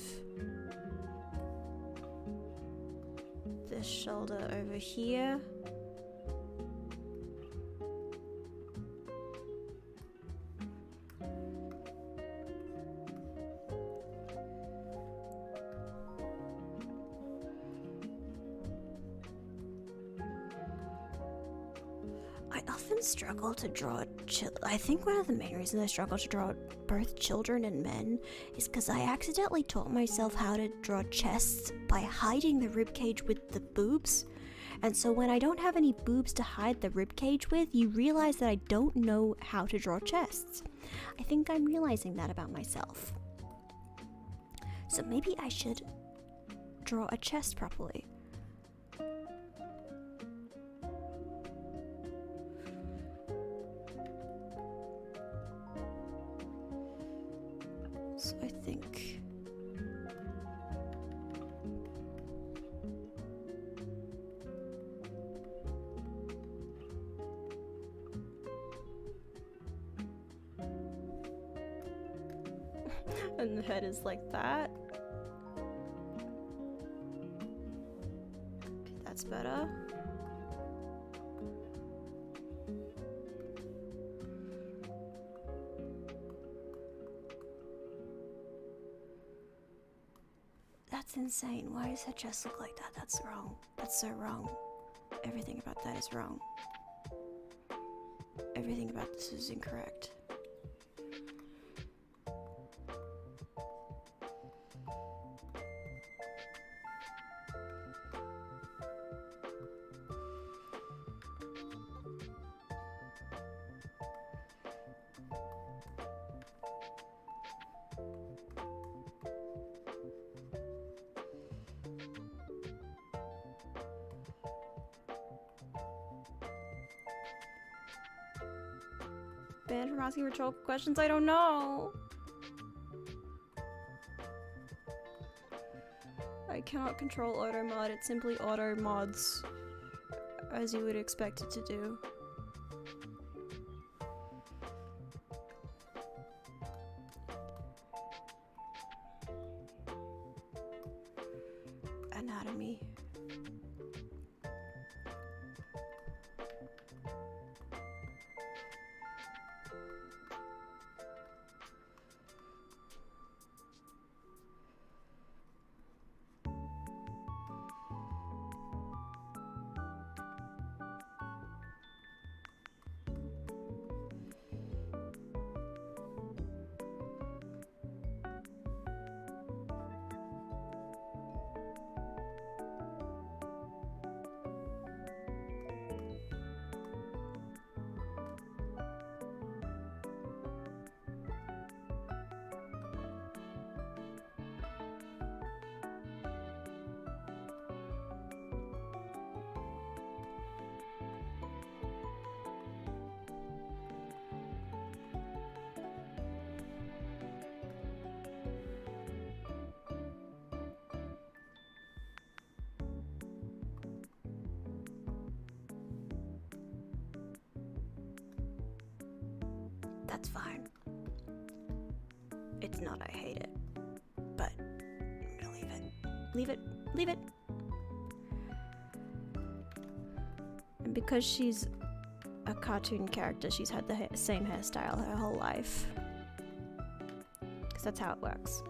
this shoulder over here. I often struggle to draw I think one of the main reasons I struggle to draw both children and men is because I accidentally taught myself how to draw chests by hiding the ribcage with the boobs. And so when I don't have any boobs to hide the ribcage with, you realize that I don't know how to draw chests. I think I'm realizing that about myself. So maybe I should draw a chest properly. So I think and the head is like that. Okay, that's better. That's insane. Why does her chest look like that? That's wrong. That's so wrong. Everything about that is wrong. Everything about this is incorrect. Banned from asking rhetorical questions? I don't know. I cannot control auto mod. It simply auto mods as you would expect it to do. Anatomy. That's fine. It's not, I hate it. But I'm gonna leave it. Leave it. Leave it. And because she's a cartoon character, she's had the same hairstyle her whole life. Because that's how it works.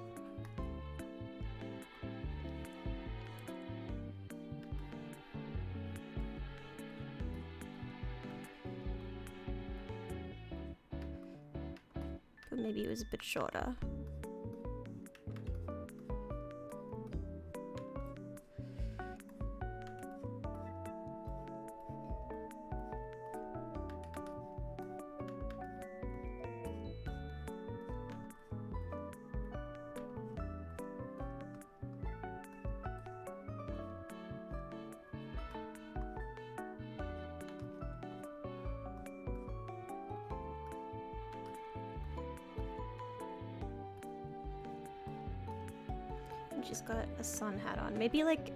But maybe it was a bit shorter. And she's got a sun hat on. Maybe like...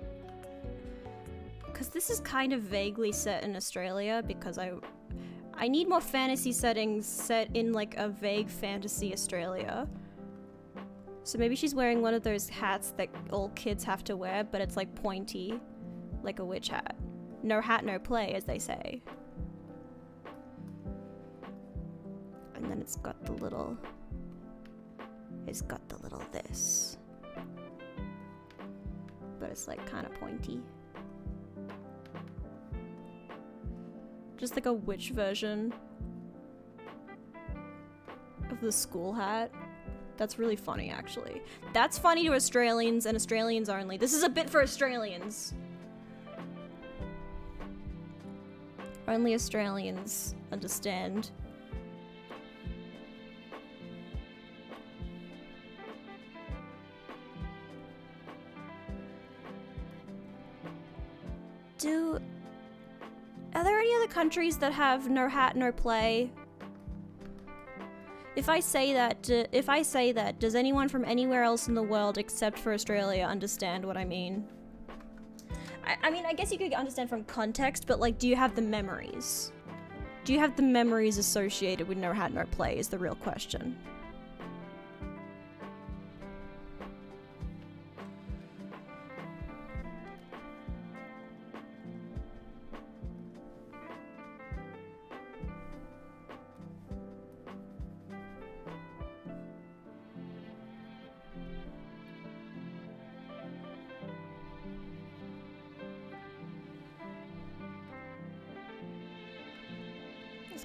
Because this is kind of vaguely set in Australia, because I need more fantasy settings set in like a vague fantasy Australia. So maybe she's wearing one of those hats that all kids have to wear, but it's like pointy, like a witch hat. No hat, no play, as they say. And then it's got the little this. But it's like kind of pointy. Just like a witch version of the school hat. That's really funny, actually. That's funny to Australians and Australians only. This is a bit for Australians. Only Australians understand. Are there any other countries that have no hat, no play? If I say that, does anyone from anywhere else in the world except for Australia understand what I mean? I mean, I guess you could understand from context, but like, do you have the memories? Do you have the memories associated with no hat, no play is the real question.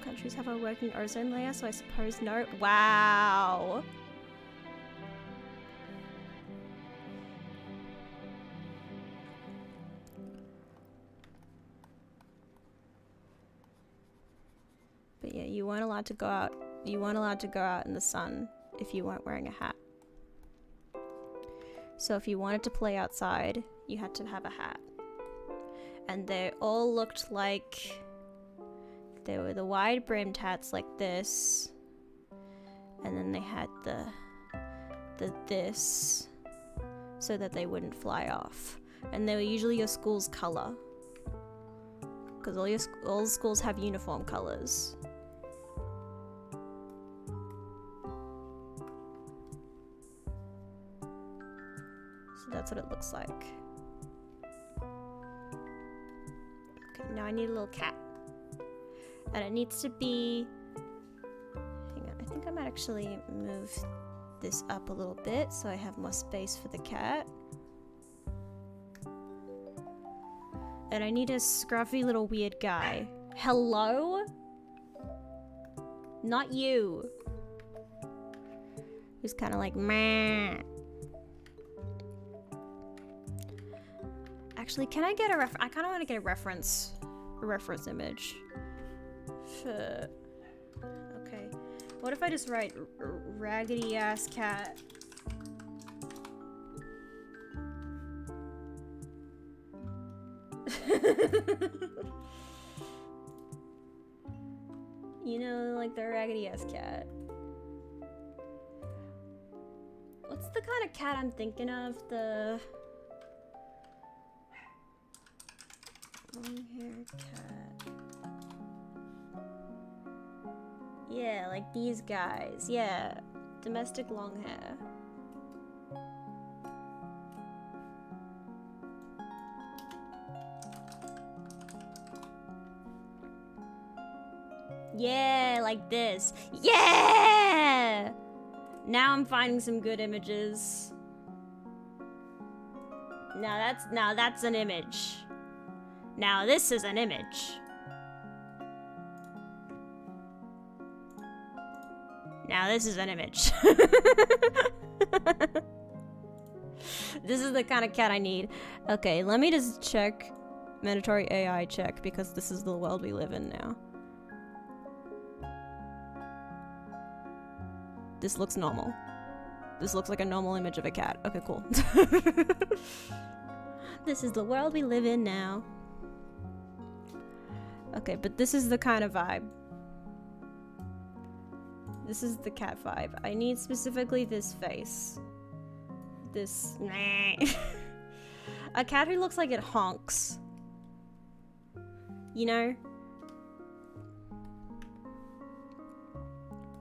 Countries have a working ozone layer, so I suppose no. Wow. But yeah, you weren't allowed to go out. You weren't allowed to go out in the sun if you weren't wearing a hat. So if you wanted to play outside, you had to have a hat. And they all looked like... They were the wide-brimmed hats like this, and then they had the this, so that they wouldn't fly off. And they were usually your school's color, because all schools have uniform colors. So that's what it looks like. Okay, now I need a little cat. And it needs to be... Hang on, I think I might actually move this up a little bit so I have more space for the cat. And I need a scruffy little weird guy. Hello? Not you. Who's kind of like, meh. Actually, can I get a I kind of want to get a reference image. Okay. What if I just write raggedy ass cat? You know, like the raggedy ass cat. What's the kind of cat I'm thinking of? The long hair cat. Yeah, like these guys. Yeah, domestic long hair. Yeah, like this. Yeah! Now I'm finding some good images. Now that's an image. Now this is an image. Now this is an image. This is the kind of cat I need. Okay, let me just check. Mandatory AI check, because this is the world we live in now. This looks normal. This looks like a normal image of a cat. Okay, cool. This is the world we live in now. Okay, but this is the kind of vibe. This is the cat vibe. I need specifically this face. this. A cat who looks like it honks. You know?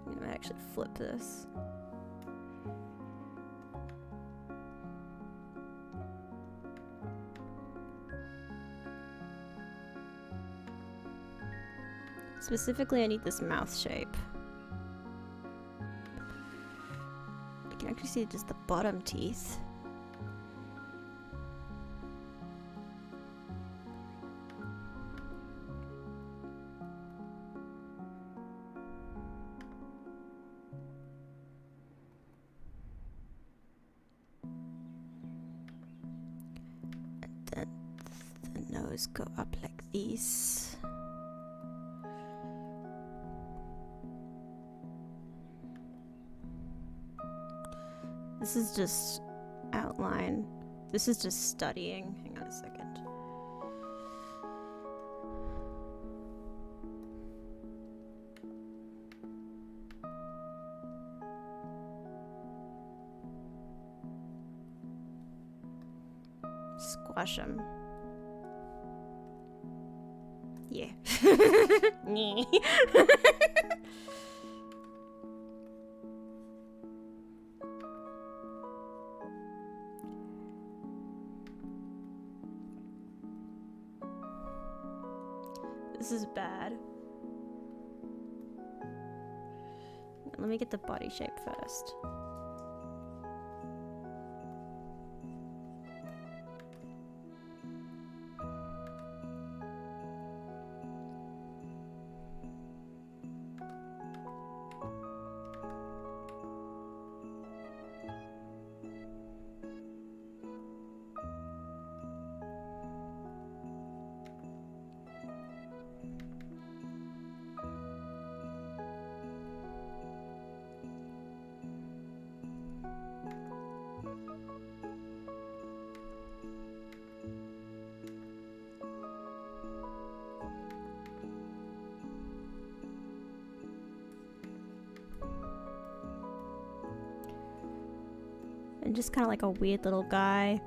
I'm gonna actually flip this. Specifically, I need this mouth shape. You can actually see just the bottom teeth. And then the nose go up like this. This is just outline. This is just studying. Hang on a second. Squash him. Yeah. This is bad. Let me get the body shape first. And just kind of like a weird little guy.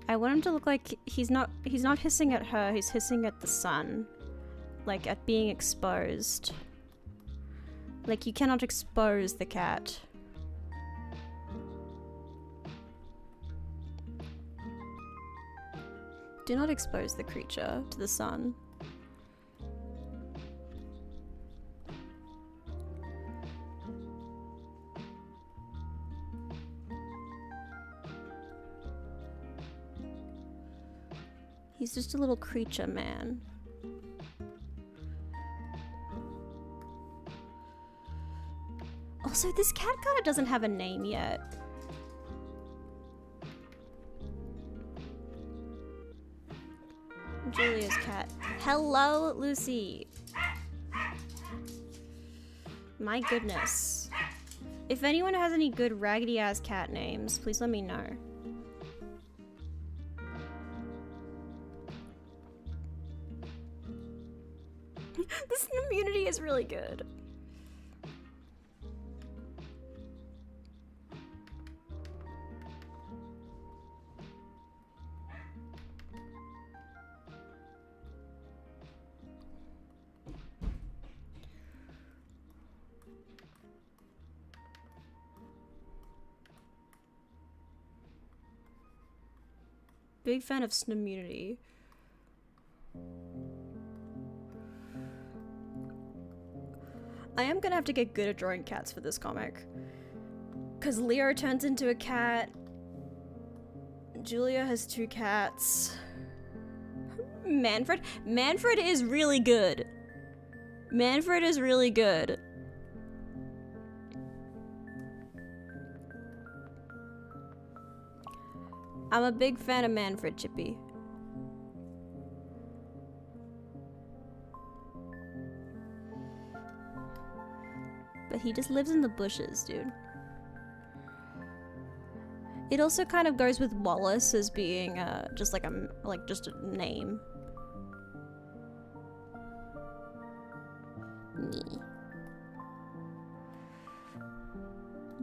I want him to look like he's not hissing at her, he's hissing at the sun. Like at being exposed. Like, you cannot expose the cat. Do not expose the creature to the sun. He's just a little creature, man. Also, this cat kind of doesn't have a name yet. Julia's cat. Hello, Lucy. My goodness. If anyone has any good raggedy-ass cat names, please let me know. This community is really good. Big fan of Snimmunity. I am gonna have to get good at drawing cats for this comic. Cause Leo turns into a cat. Julia has 2 cats. Manfred is really good. Manfred is really good. I'm a big fan of Manfred, Chippy. but he just lives in the bushes, dude. It also kind of goes with Wallace as being just like just a name. Nee.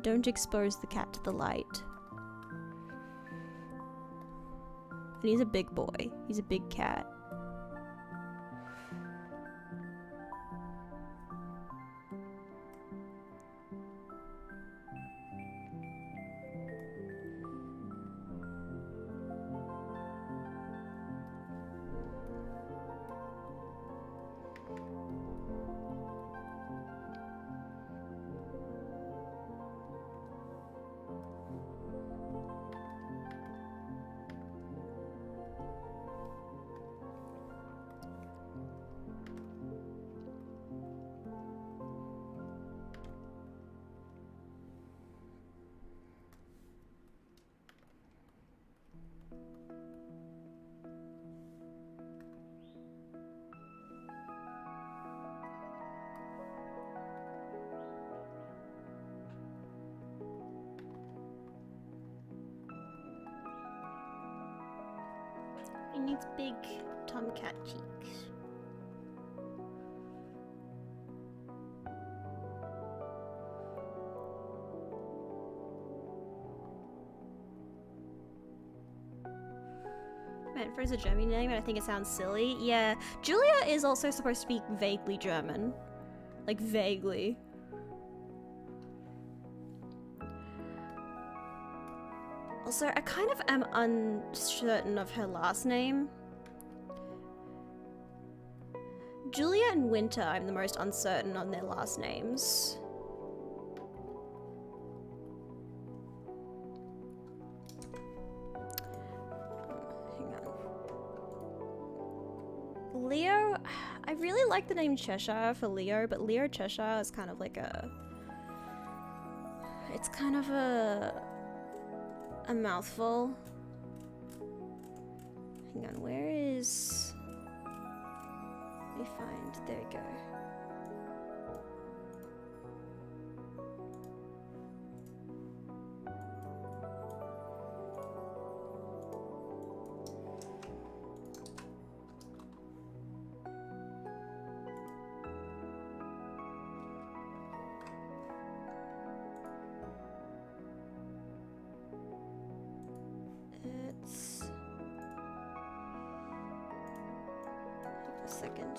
Don't expose the cat to the light. And he's a big boy. He's a big cat. He needs big tomcat cheeks. Man, for a German name, I think it sounds silly. Yeah, Julia is also supposed to be vaguely German. Like, vaguely. Also, I kind of am uncertain of her last name. Julia and Winter, I'm the most uncertain on their last names. Hang on. Leo, I really like the name Cheshire for Leo, but Leo Cheshire is kind of like a... It's kind of a mouthful. Hang on, where is... Let me find... There we go. Second.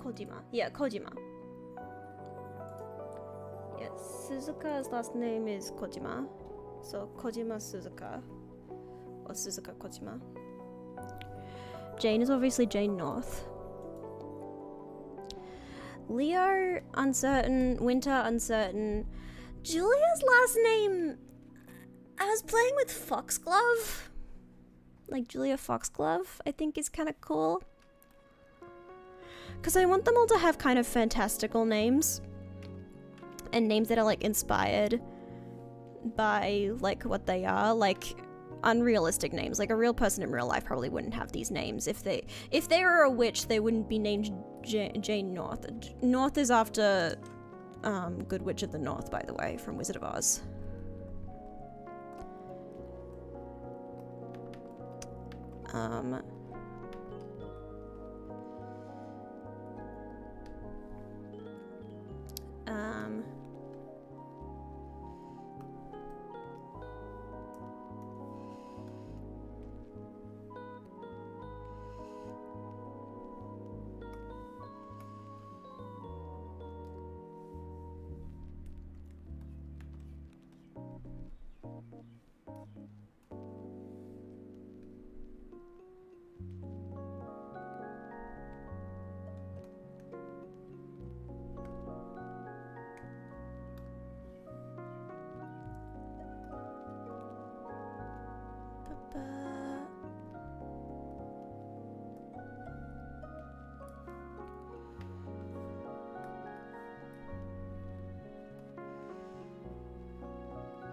Kojima. Yeah, Kojima. Yes, Suzuka's last name is Kojima. So Kojima Suzuka. Or Suzuka Kojima. Jane is obviously Jane North. Leo, uncertain. Winter, uncertain. Julia's last name... I was playing with Foxglove. Like Julia Foxglove, I think is kind of cool. Because I want them all to have kind of fantastical names. And names that are like inspired by like what they are. Like unrealistic names. Like a real person in real life probably wouldn't have these names. If they were a witch, they wouldn't be named Jane North. North is after Good Witch of the North, by the way, from Wizard of Oz.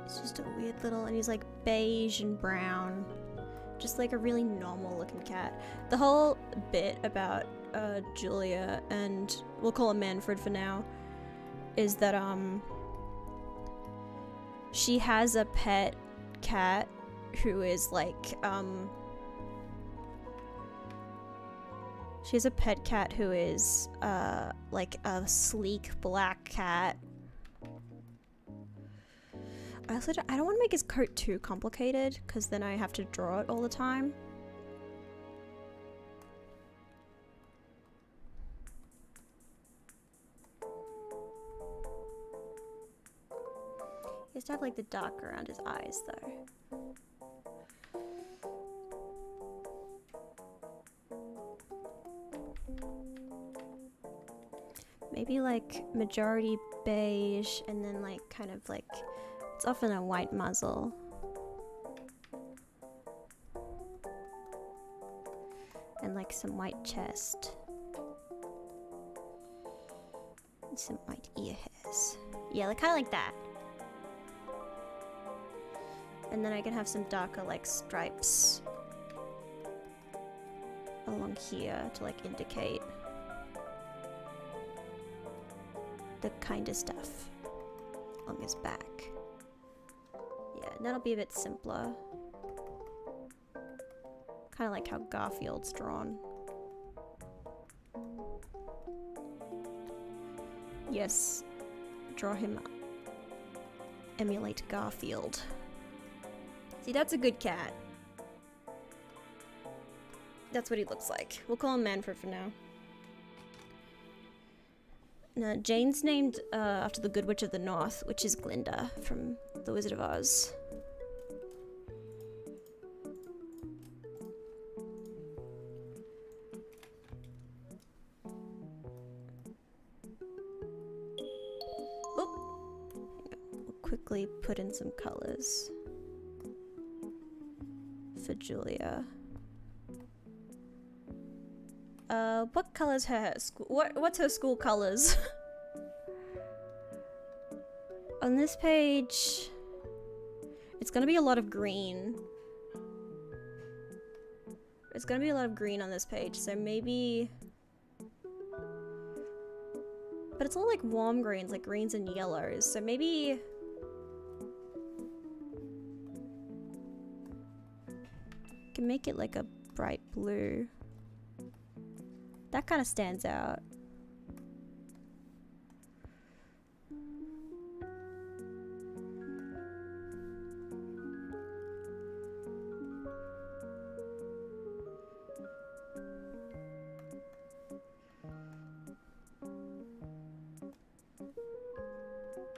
It's just a weird little, and he's like beige and brown. Just like a really normal looking cat. The whole bit about Julia, and we'll call him Manfred for now, is that she has a pet cat who is like she has a pet cat who is like a sleek black cat. I don't want to make his coat too complicated because then I have to draw it all the time. He has to have like the dark around his eyes though. Maybe like majority beige and then like kind of like, it's often a white muzzle. And like some white chest. And some white ear hairs. Yeah, like kind of like that. And then I can have some darker like stripes along here to like indicate the kind of stuff along his back. Yeah, and that'll be a bit simpler. Kind of like how Garfield's drawn. Yes, draw him up. Emulate Garfield. See, that's a good cat. That's what he looks like. We'll call him Manfred for now. Now, Jane's named after the Good Witch of the North, which is Glinda from The Wizard of Oz. Oh! We'll quickly put in some colors for Julia. What color's her school? What's her school colors? On this page, it's gonna be a lot of green. It's gonna be a lot of green on this page, so maybe. But it's all like warm greens, like greens and yellows, so maybe. Can make it like a bright blue. That kind of stands out.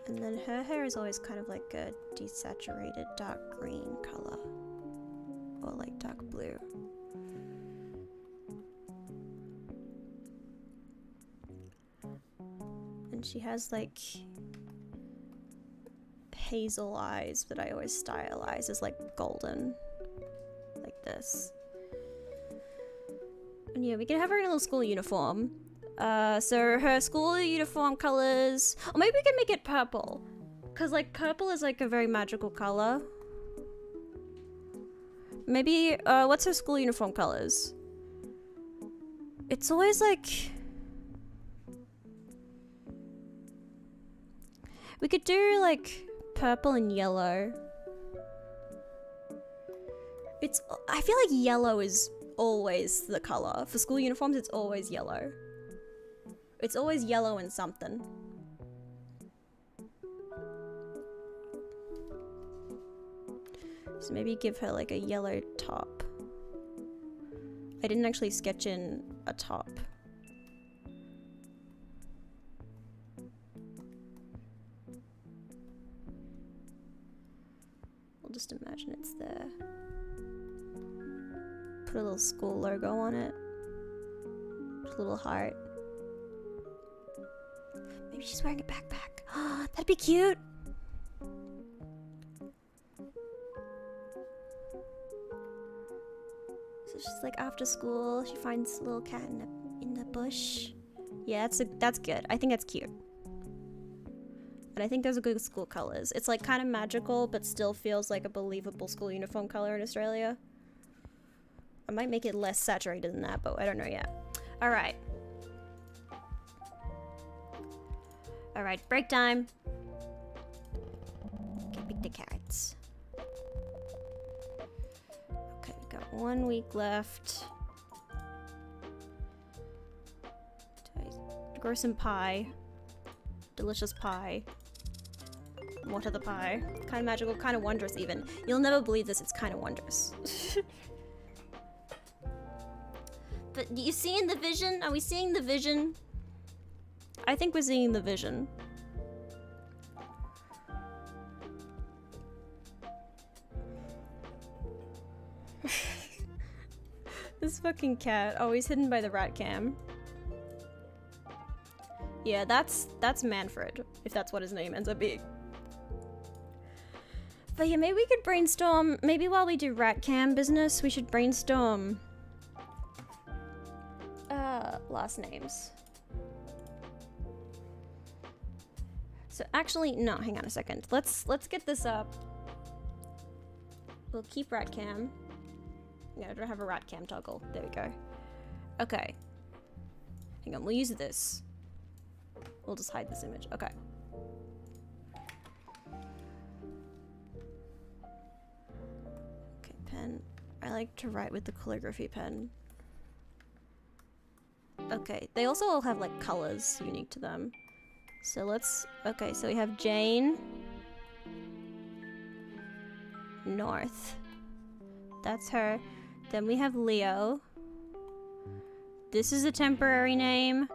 And then her hair is always kind of like a desaturated dark green color. Or like dark blue. And she has like hazel eyes that I always stylize as like golden, like this. And yeah, we can have her in a little school uniform. So her school uniform colors, or maybe we can make it purple, cause like purple is like a very magical color. Maybe what's her school uniform colors? It's always like. We could do like purple and yellow. I feel like yellow is always the color. For school uniforms, it's always yellow. It's always yellow and something. So maybe give her like a yellow top. I didn't actually sketch in a top. Just imagine it's there. Put a little school logo on it. Just a little heart. Maybe she's wearing a backpack. Oh, that'd be cute. So she's like after school, she finds a little cat in the bush. Yeah, that's good. I think that's cute. And I think those are good school colors. It's like kind of magical, but still feels like a believable school uniform color in Australia. I might make it less saturated than that, but I don't know yet. All right. All right, break time. Okay, pick the carrots. Okay, we got 1 week left. Grow some pie. Delicious pie. What are the pie? Kind of magical, kind of wondrous even. You'll never believe this, it's kind of wondrous. But you seeing the vision? Are we seeing the vision? I think we're seeing the vision. This fucking cat, always hidden by the rat cam. Yeah, that's Manfred, if that's what his name ends up being. But yeah, maybe we could brainstorm, maybe while we do rat cam business, we should brainstorm last names. So actually, no, hang on a second. Let's get this up. We'll keep rat cam. Yeah, I don't have a rat cam toggle. There we go. Okay. Hang on, we'll use this. We'll just hide this image. Okay. Okay, pen. I like to write with the calligraphy pen. Okay, they also all have like colors unique to them. So let's, okay, so we have Jane North. That's her. Then we have Leo. This is a temporary name.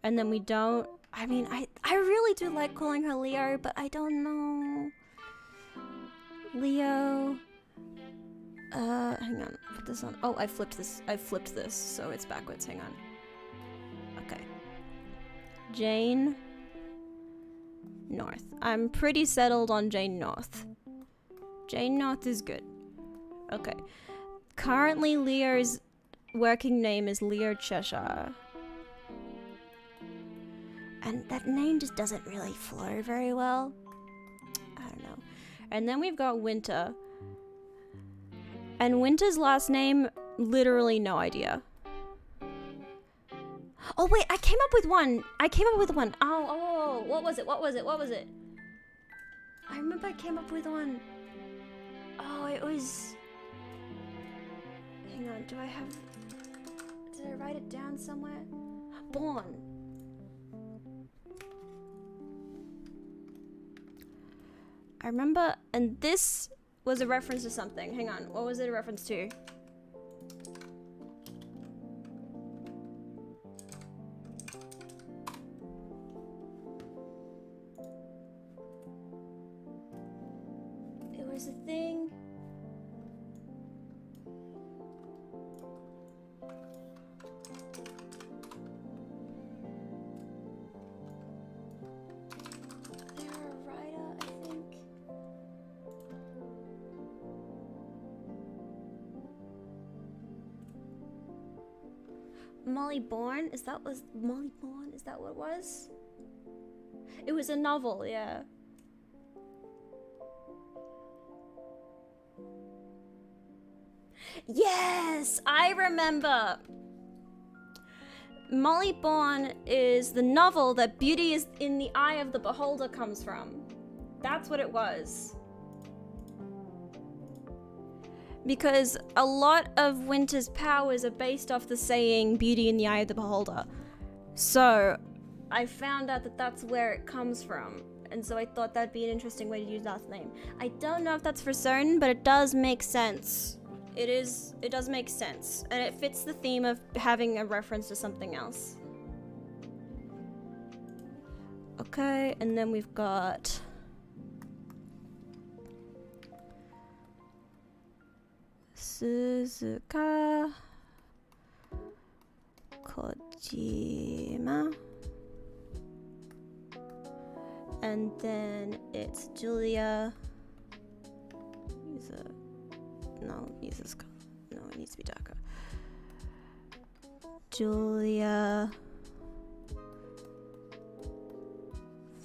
And then we don't, I mean, I really do like calling her Leo, but I don't know. Leo. Hang on, put this on. Oh, I flipped this, so it's backwards, hang on. Okay. Jane North. I'm pretty settled on Jane North. Jane North is good. Okay. Currently, Leo's working name is Leo Cheshire. And that name just doesn't really flow very well. I don't know. And then we've got Winter. And Winter's last name, literally no idea. Oh wait, I came up with one. Oh, what was it? I remember I came up with one. Oh, it was... Hang on, did I write it down somewhere? Born. I remember, and this was a reference to something. Hang on, what was it a reference to? It was a thing. Molly Bourne? Is that what it was? It was a novel, yeah. Yes, I remember. Molly Bourne is the novel that Beauty is in the Eye of the Beholder comes from. That's what it was. Because a lot of Winter's powers are based off the saying Beauty in the Eye of the Beholder. So I found out that that's where it comes from. And so I thought that'd be an interesting way to use that name. I don't know if that's for certain, but it does make sense. It does make sense. And it fits the theme of having a reference to something else. Okay, and then we've got... Suzuka Kojima, and then it's Julia. No, it needs to be darker. Julia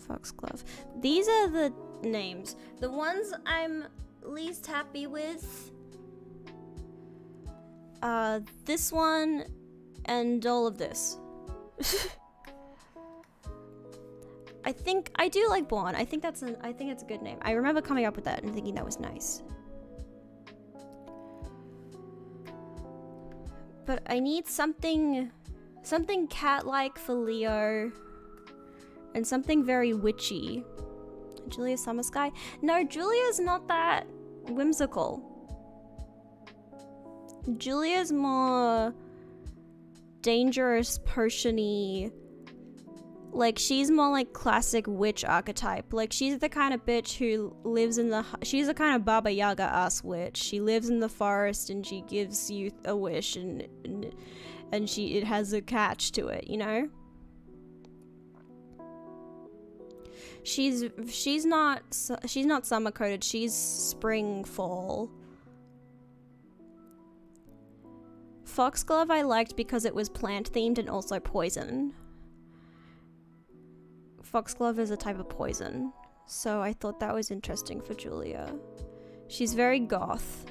Foxglove. These are the names. The ones I'm least happy with This one and all of this. I do like Born. I think it's a good name. I remember coming up with that and thinking that was nice. But I need something cat-like for Leo and something very witchy. Julia Summer Sky? No, Julia's not that whimsical. Julia's more dangerous, potion-y. Like, she's more like classic witch archetype. Like, she's the kind of bitch who lives in the... She's a kind of Baba Yaga-ass witch. She lives in the forest and she gives you a wish and it has a catch to it, you know? She's not summer coded. She's spring, fall. Foxglove I liked because it was plant themed and also poison. Foxglove is a type of poison, so I thought that was interesting for Julia. She's very goth.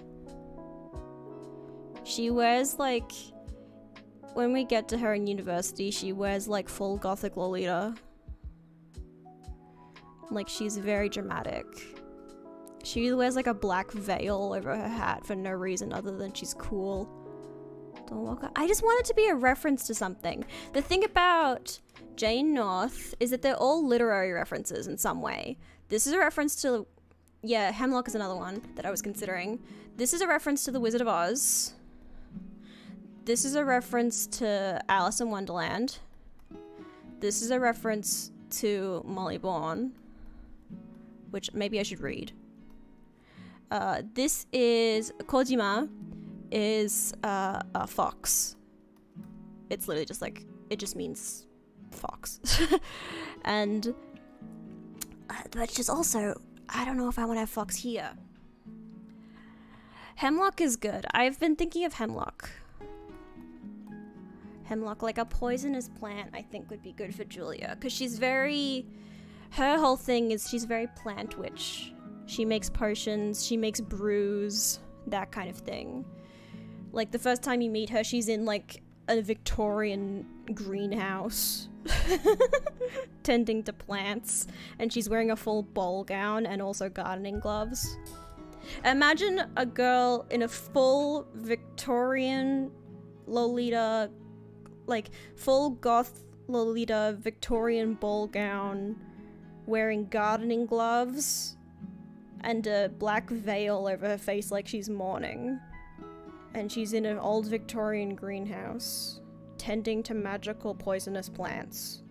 She wears, like, when we get to her in university, she wears like full gothic Lolita. Like, she's very dramatic. She wears like a black veil over her hat for no reason other than she's cool. Don't walk out. I just want it to be a reference to something. The thing about Jane North is that they're all literary references in some way. This is a reference to... Yeah, Hemlock is another one that I was considering. This is a reference to The Wizard of Oz. This is a reference to Alice in Wonderland. This is a reference to Molly Bourne, which maybe I should read. This is... Kojima is a fox. It's literally just like... It just means fox. And... but just also... I don't know if I want to have fox here. Hemlock is good. I've been thinking of hemlock. Hemlock, like a poisonous plant, I think would be good for Julia. Because she's very... Her whole thing is she's very plant witch. She makes potions, she makes brews, that kind of thing. Like, the first time you meet her, she's in, like, a Victorian greenhouse. Tending to plants. And she's wearing a full ball gown and also gardening gloves. Imagine a girl in a full Victorian Lolita, like, full goth Lolita Victorian ball gown, wearing gardening gloves and a black veil over her face like she's mourning. And she's in an old Victorian greenhouse, tending to magical poisonous plants.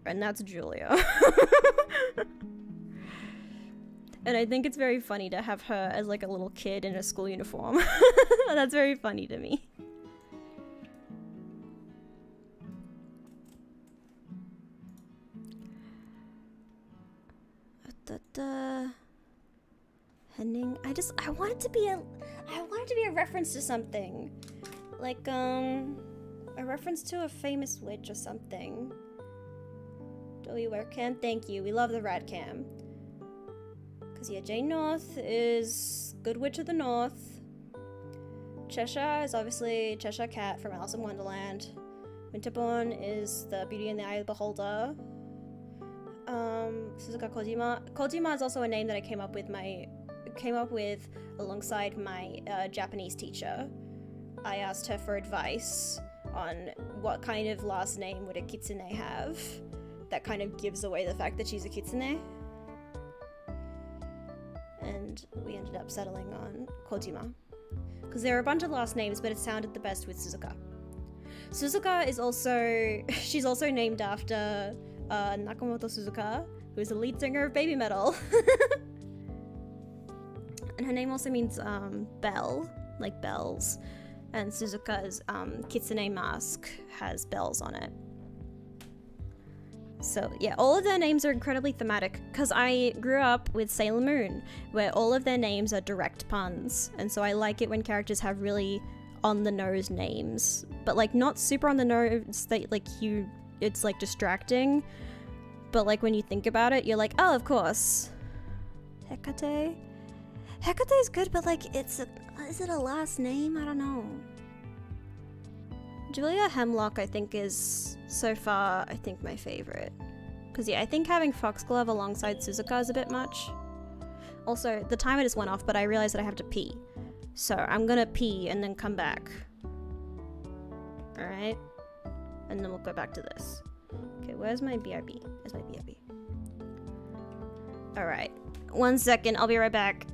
And that's Julia. And I think it's very funny to have her as like a little kid in a school uniform. That's very funny to me. Henning. I want it to be a reference to something. Like, a reference to a famous witch or something. Do we wear cam? Thank you. We love the rad cam. Because, yeah, Jane North is Good Witch of the North. Cheshire is obviously Cheshire Cat from Alice in Wonderland. Winterborn is the Beauty in the Eye of the Beholder. Suzuka Kojima. Kojima is also a name that I came up with alongside my Japanese teacher. I asked her for advice on what kind of last name would a kitsune have that kind of gives away the fact that she's a kitsune. And we ended up settling on Kojima. Because there are a bunch of last names, but it sounded the best with Suzuka. Suzuka is also... she's also named after Nakamoto Suzuka, who is the lead singer of Baby Metal. And her name also means bell, like bells. And Suzuka's kitsune mask has bells on it. So yeah, all of their names are incredibly thematic because I grew up with Sailor Moon, where all of their names are direct puns. And so I like it when characters have really on-the-nose names. But like not super on-the-nose, it's like distracting. But like when you think about it, you're like, oh, of course. Hecate? Hecate is good, but like is it a last name? I don't know. Julia Hemlock, I think, is so far, I think, my favorite. Because, yeah, I think having Foxglove alongside Suzuka is a bit much. Also, the timer just went off, but I realized that I have to pee. So, I'm gonna pee and then come back. Alright? And then we'll go back to this. Okay, where's my BRB? Where's my BRB? Alright. 1 second, I'll be right back.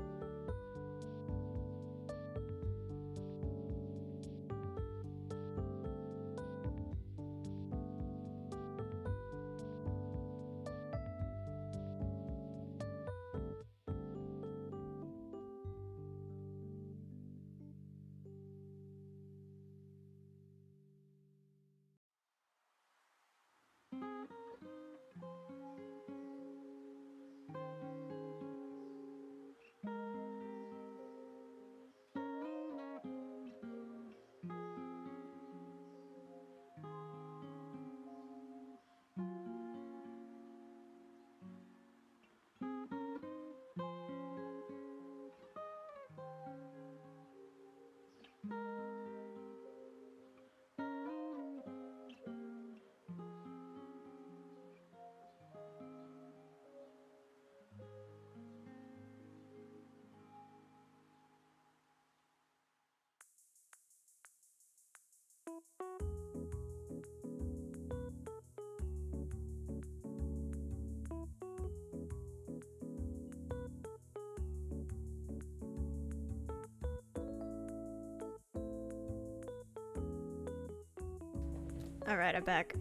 Alright, I'm back.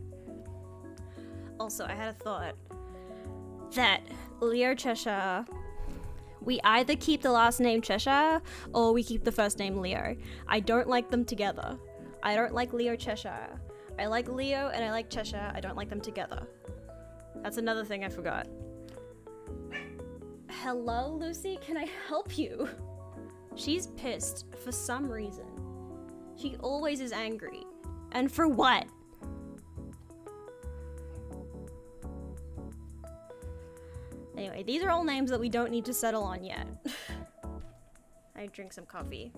Also, I had a thought that Leo Cheshire, we either keep the last name Cheshire or we keep the first name Leo. I don't like them together. I don't like Leo Cheshire. I like Leo and I like Cheshire. I don't like them together. That's another thing I forgot. Hello, Lucy? Can I help you? She's pissed for some reason. She always is angry. And for what? Anyway, these are all names that we don't need to settle on yet. I drink some coffee.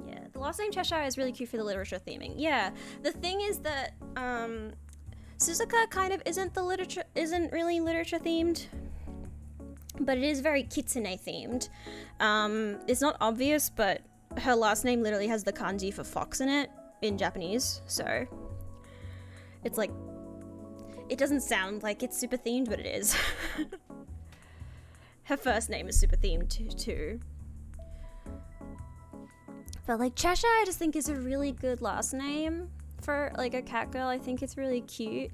Yeah, the last name Cheshire is really cute for the literature theming. Yeah, the thing is that Suzuka kind of isn't really literature themed, but it is very kitsune themed. It's not obvious, but her last name literally has the kanji for fox in it, in Japanese, so it's like, it doesn't sound like it's super themed, but it is. Her first name is super themed too. But like Cheshire, I just think is a really good last name for like a cat girl. I think it's really cute.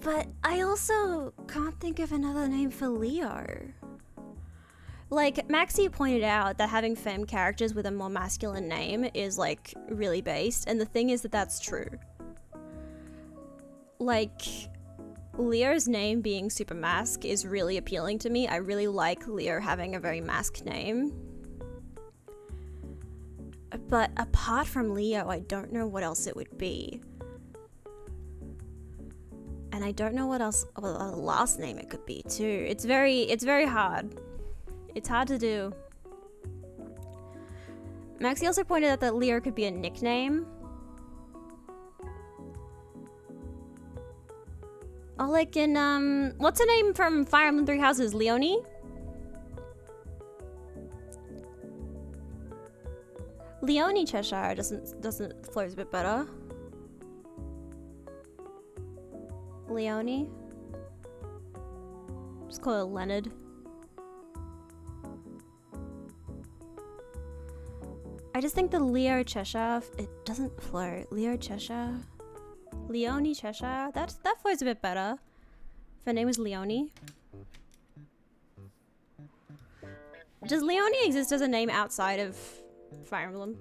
But I also can't think of another name for Leo. Like, Maxie pointed out that having femme characters with a more masculine name is, like, really based, and the thing is that that's true. Like, Leo's name being super mask is really appealing to me. I really like Leo having a very mask name. But apart from Leo, I don't know what else it would be. And I don't know what else, what last name it could be, too. It's very hard. It's hard to do. Maxie also pointed out that Leo could be a nickname. Oh, like in, what's her name from Fire Emblem Three Houses? Leonie? Leonie Cheshire doesn't flows a bit better. Leonie? Just call her Leonard. I just think the Leo Cheshire, it doesn't flow. Leo Cheshire? Leonie Cheshire? That flows a bit better. If her name is Leonie. Does Leonie exist as a name outside of Fire Emblem?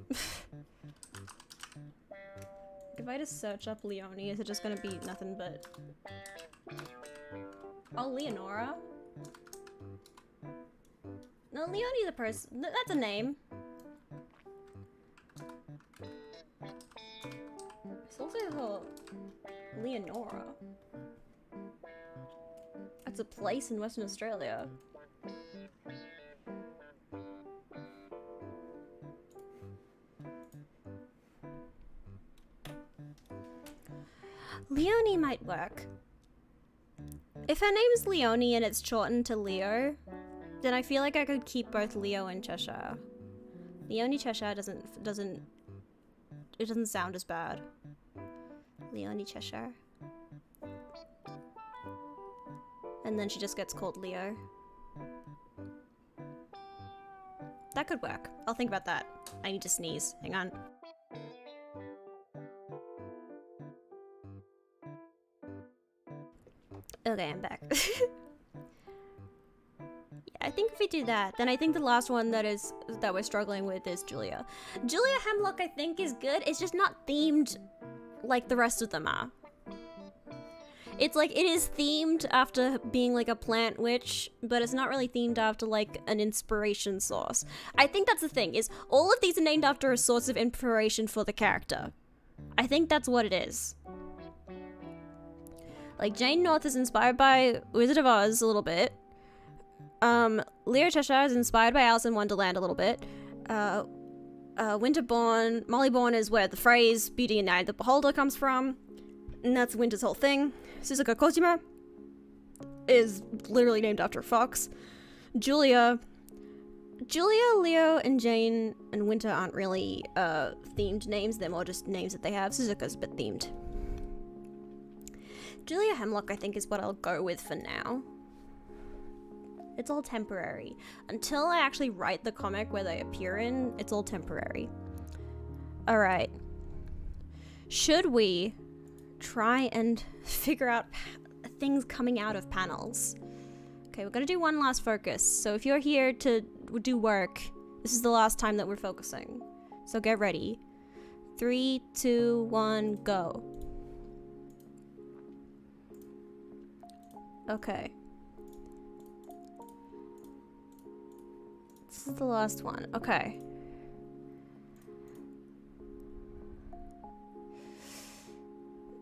If I just search up Leonie, is it just gonna be nothing but... Oh, Leonora? No, Leonie's a person. That's a name. It's also called Leonora. it's a place in Western Australia. Leonie might work. If her name's Leonie and it's shortened to Leo, then I feel like I could keep both Leo and Cheshire. Leonie Cheshire doesn't sound as bad. Leonie Cheshire. And then she just gets called Leo. That could work. I'll think about that. I need to sneeze. Hang on. Okay, I'm back. I think if we do that, then I think the last one that we're struggling with is Julia. Julia Hemlock, I think, is good. It's just not themed like the rest of them are. It's like, it is themed after being like a plant witch, but it's not really themed after like an inspiration source. I think that's the thing, is all of these are named after a source of inspiration for the character. I think that's what it is. Like, Jane North is inspired by Wizard of Oz a little bit. Leo Cheshire is inspired by Alice in Wonderland a little bit. Winterborn, Mollyborn is where the phrase Beauty and the Eye of the Beholder comes from. And that's Winter's whole thing. Suzuka Kojima is literally named after a fox. Julia, Leo, and Jane and Winter aren't really themed names. They're more just names that they have. Suzuka's a bit themed. Julia Hemlock, I think, is what I'll go with for now. It's all temporary. Until I actually write the comic where they appear in, it's all temporary. Alright. Should we try and figure out things coming out of panels? Okay, we're gonna do one last focus. So if you're here to do work, this is the last time that we're focusing. So get ready. 3, 2, 1, go. Okay. This is the last one. Okay.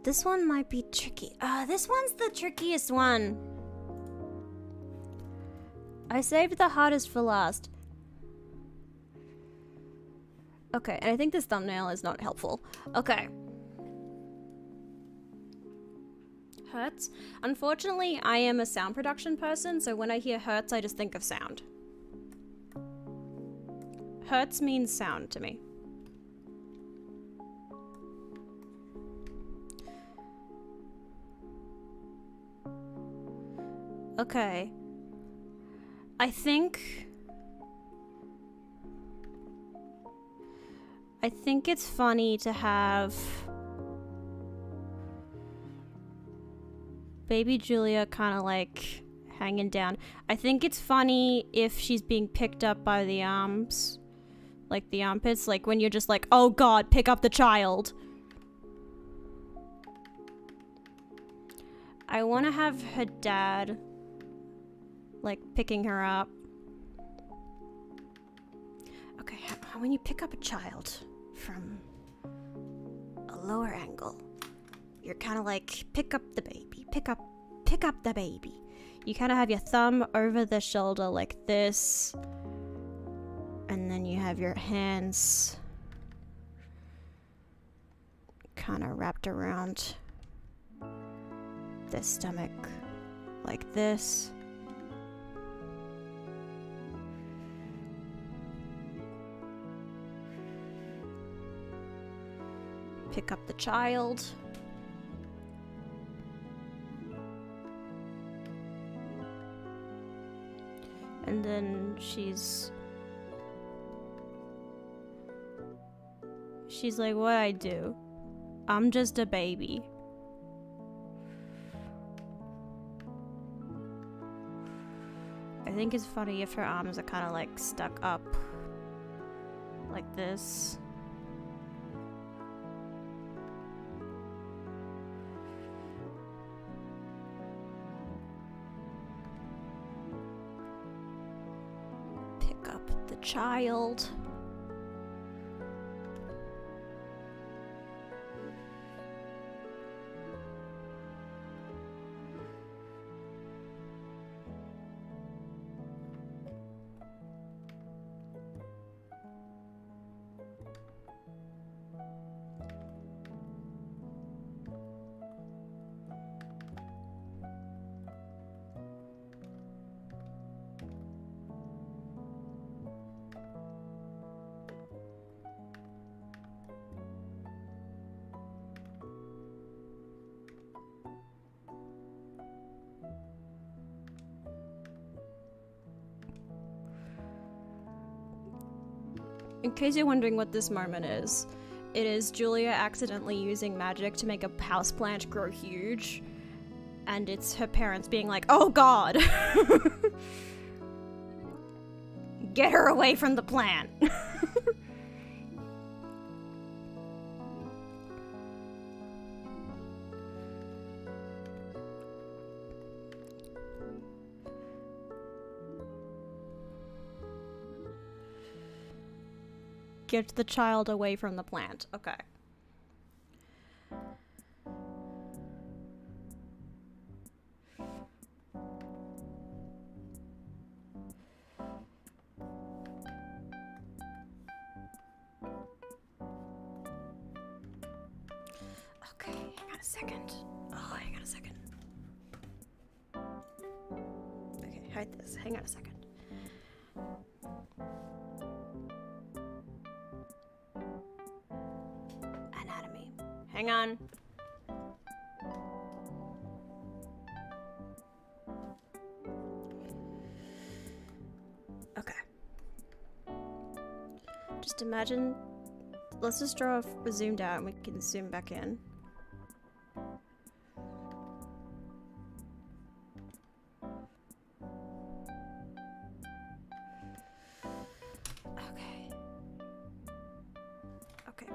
This one might be tricky. This one's the trickiest one. I saved the hardest for last. Okay, and I think this thumbnail is not helpful. Okay. Hurts. Unfortunately, I am a sound production person, so when I hear hurts, I just think of sound. Hurts means sound to me. Okay. I think it's funny to have baby Julia kind of like hanging down. I think it's funny if she's being picked up by the arms, like the armpits, like when you're just like, oh god, pick up the child. I want to have her dad like picking her up. Okay, when you pick up a child from a lower angle, you're kind of like, pick up the baby, pick up the baby. You kind of have your thumb over the shoulder like this, and then you have your hands kind of wrapped around the stomach like this. Pick up the child. And then she's like, what I do? I'm just a baby. I think it's funny if her arms are kind of like stuck up like this. Pick up the child. In case you're wondering what this moment is, it is Julia accidentally using magic to make a houseplant grow huge. And it's her parents being like, oh god! Get her away from the plant! Get the child away from the plant. Okay. Okay, hang on a second. Oh, hang on a second. Okay, hide this. Hang on a second. Anatomy. Hang on. Okay. Just imagine. Let's just draw a zoomed out and we can zoom back in.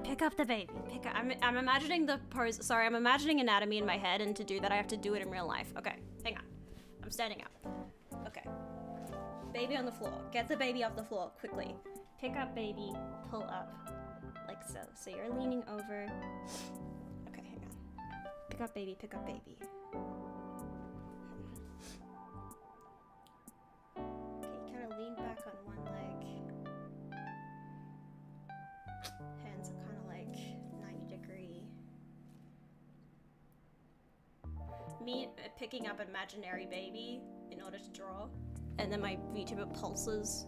Pick up the baby. Pick up. I'm imagining the pose. Sorry, I'm imagining anatomy in my head, and to do that, I have to do it in real life. Okay, hang on. I'm standing up. Okay. Baby on the floor. Get the baby off the floor quickly. Pick up baby. Pull up, like so. So you're leaning over. Okay, hang on. Pick up baby. Pick up baby. Okay, you kind of lean back on one leg. Hands are kind of like 90-degree. Me picking up an imaginary baby in order to draw. And then my VTuber pulses.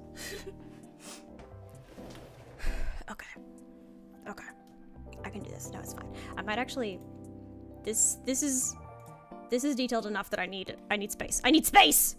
Okay. Okay. I can do this. No, it's fine. I might actually... This is detailed enough that I need space. I need space!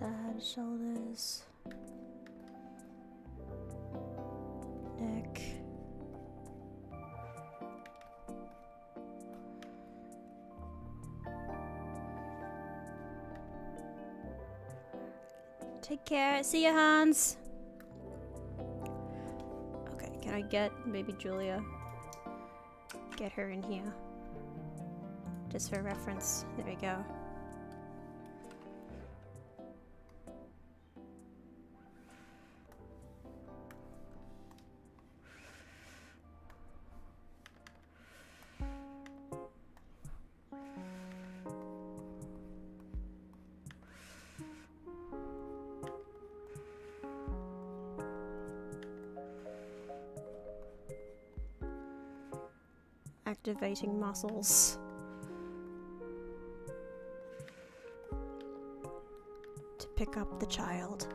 Head, shoulders, neck. Take care. See ya, Hans. Okay, can I get maybe Julia? Get her in here. Just for reference. There we go. Activating muscles to pick up the child.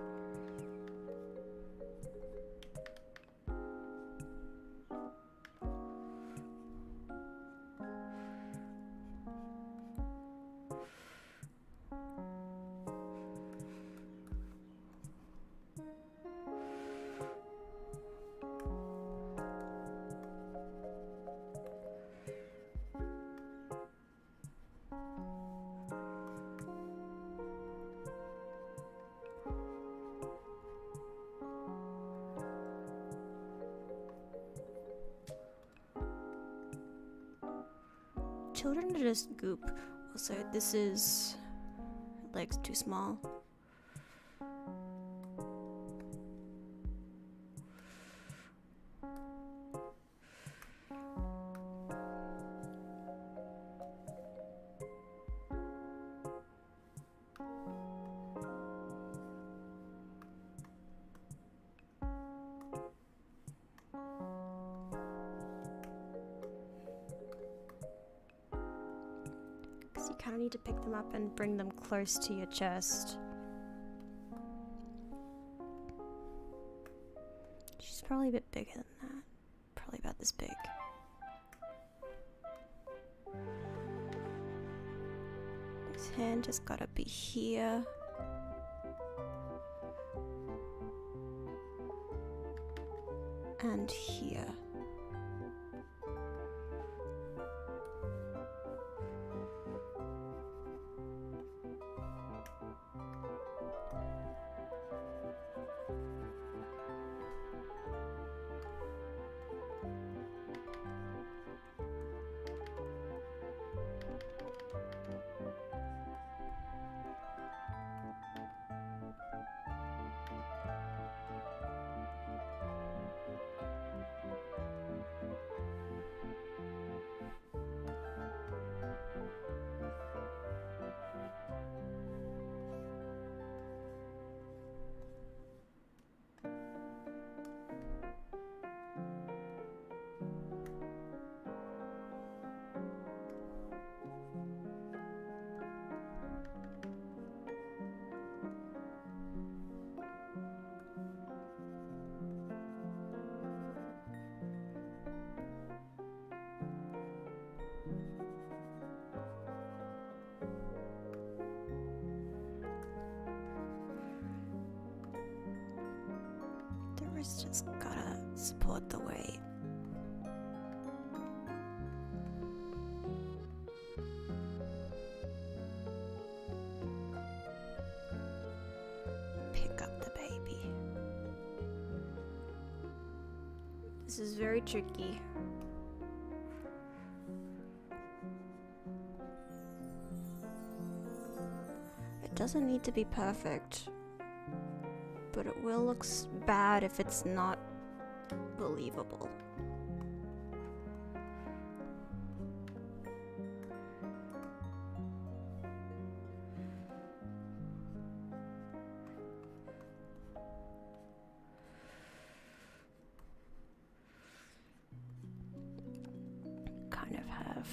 Children are just goop. Also, this is legs too small. Because you kind of need to pick them up and bring them close to your chest. She's probably a bit bigger than that. Probably about this big. His hand just gotta be here. And here. Just gotta support the weight. Pick up the baby. This is very tricky. It doesn't need to be perfect. But it will look bad if it's not believable. Kind of have.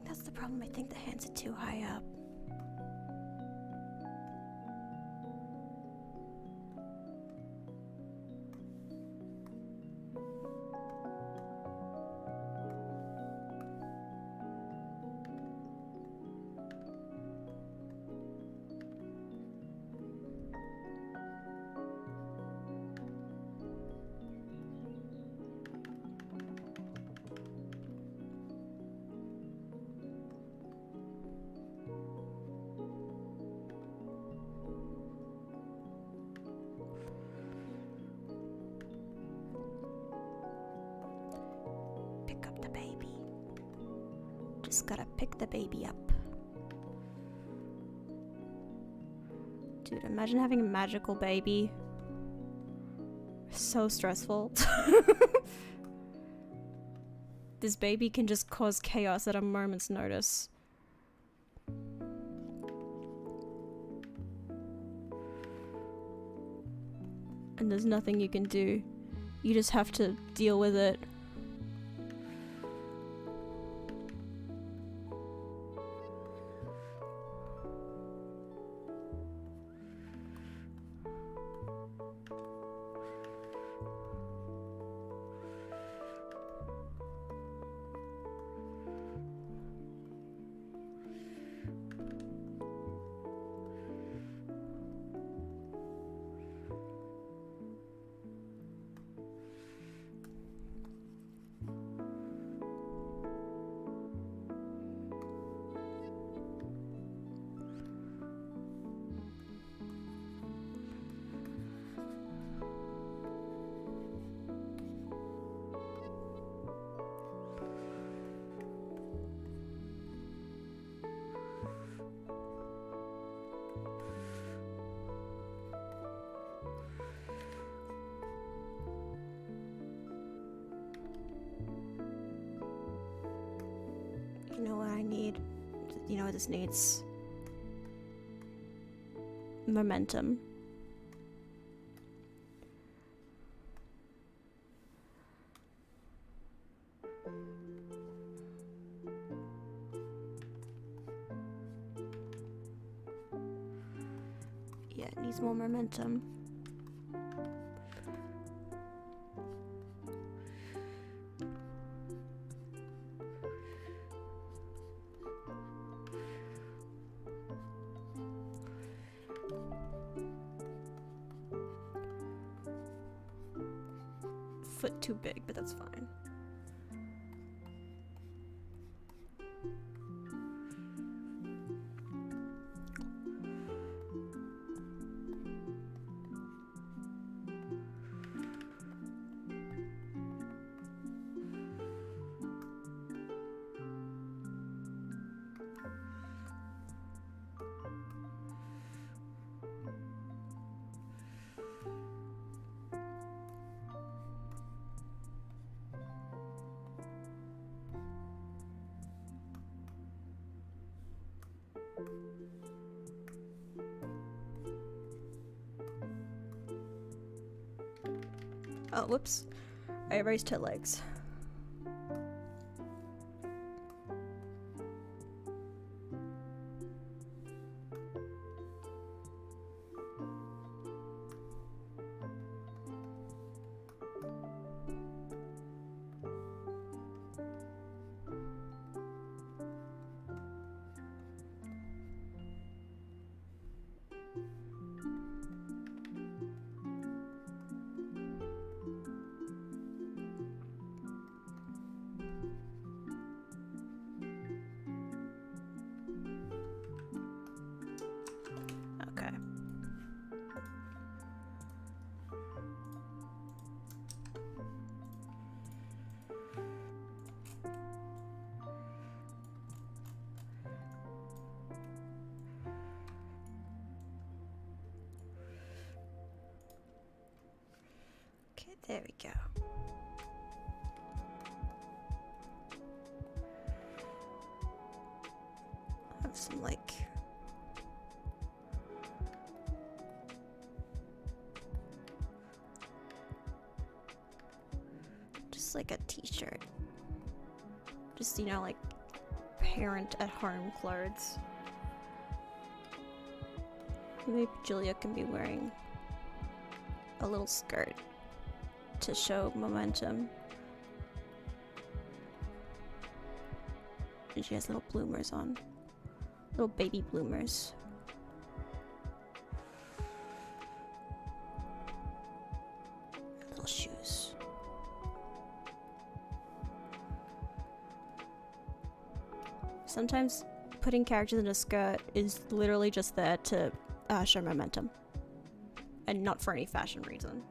That's the problem. I think the hands are too high up. Just gotta pick the baby up. Dude, imagine having a magical baby. So stressful. This baby can just cause chaos at a moment's notice. And there's nothing you can do. You just have to deal with it. need, you know, this needs momentum. Yeah, it needs more momentum. Foot too big, but that's fine. Oh, whoops. I erased her legs. Okay. Okay, there we go. Have some like just like a t-shirt. Just, you know, like parent at home clothes. Maybe Julia can be wearing a little skirt to show momentum. And she has little bloomers on. Little baby bloomers. Little shoes. Sometimes putting characters in a skirt is literally just there to show momentum. And not for any fashion reason.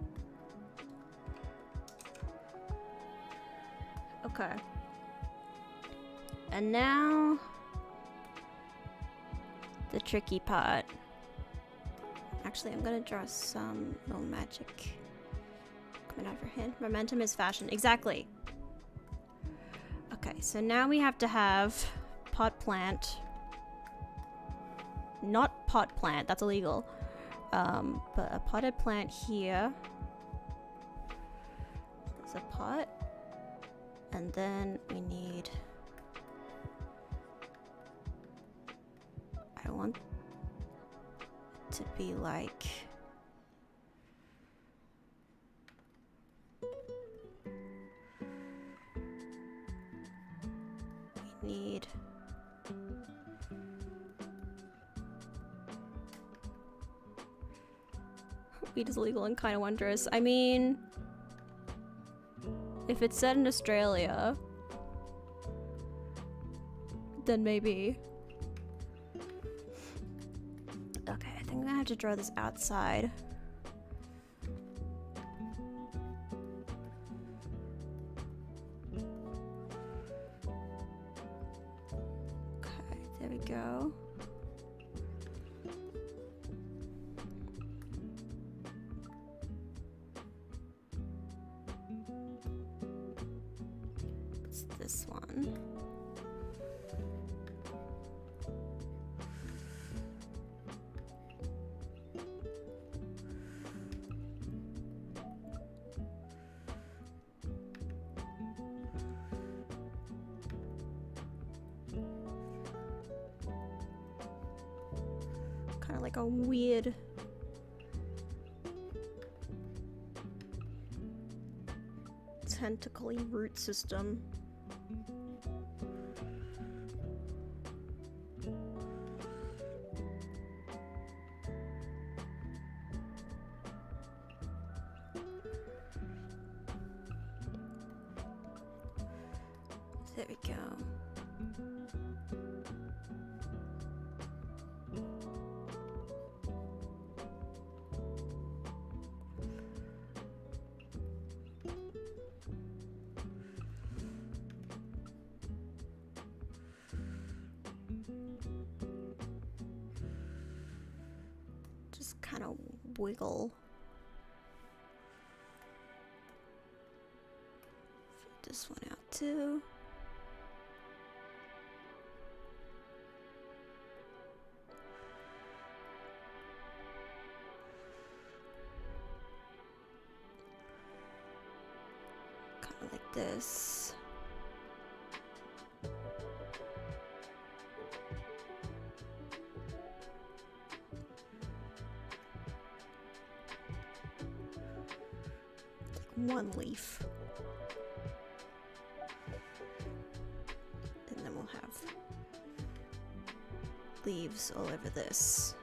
Okay. And now the tricky part. Actually, I'm gonna draw some little magic coming out of her hand. Momentum is fashion. Exactly. Okay, so now we have to have pot plant. Not pot plant, that's illegal. But a potted plant here. There's a pot. And then we need... I want it to be like... We need... Weed is illegal and kind of wondrous. I mean... If it's set in Australia... Then maybe... Okay, I think I'm gonna have to draw this outside. Okay, there we go. It's this one. kind of like a weird tentacly root system. There we go. Just kind of wiggle. Fit this one out too. Kind of like this. One leaf. And then we'll have leaves all over this.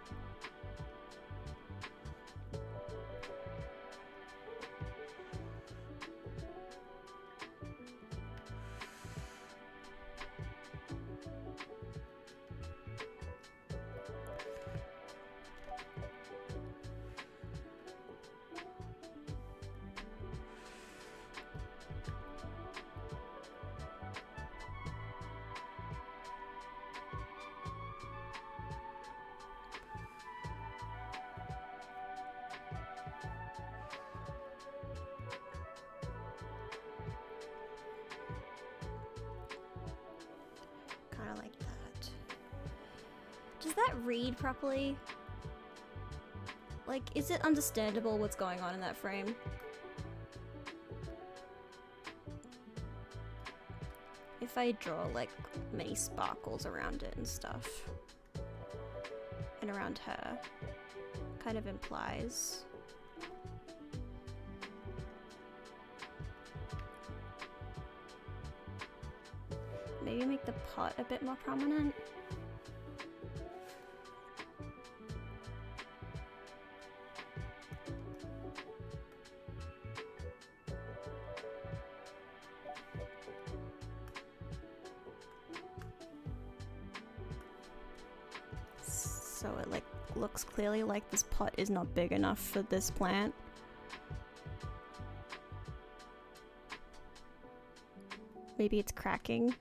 Like that. Does that read properly? Like, is it understandable what's going on in that frame? If I draw like many sparkles around it and stuff, and around her, kind of implies. Maybe make the pot a bit more prominent. So it like looks clearly like this pot is not big enough for this plant. Maybe it's cracking.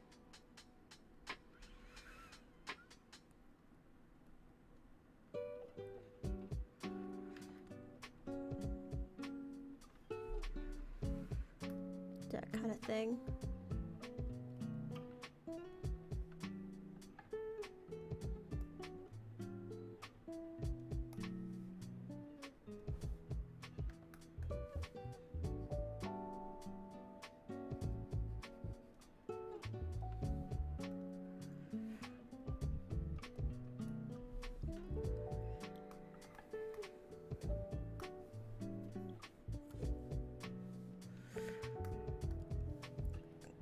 That kind of thing.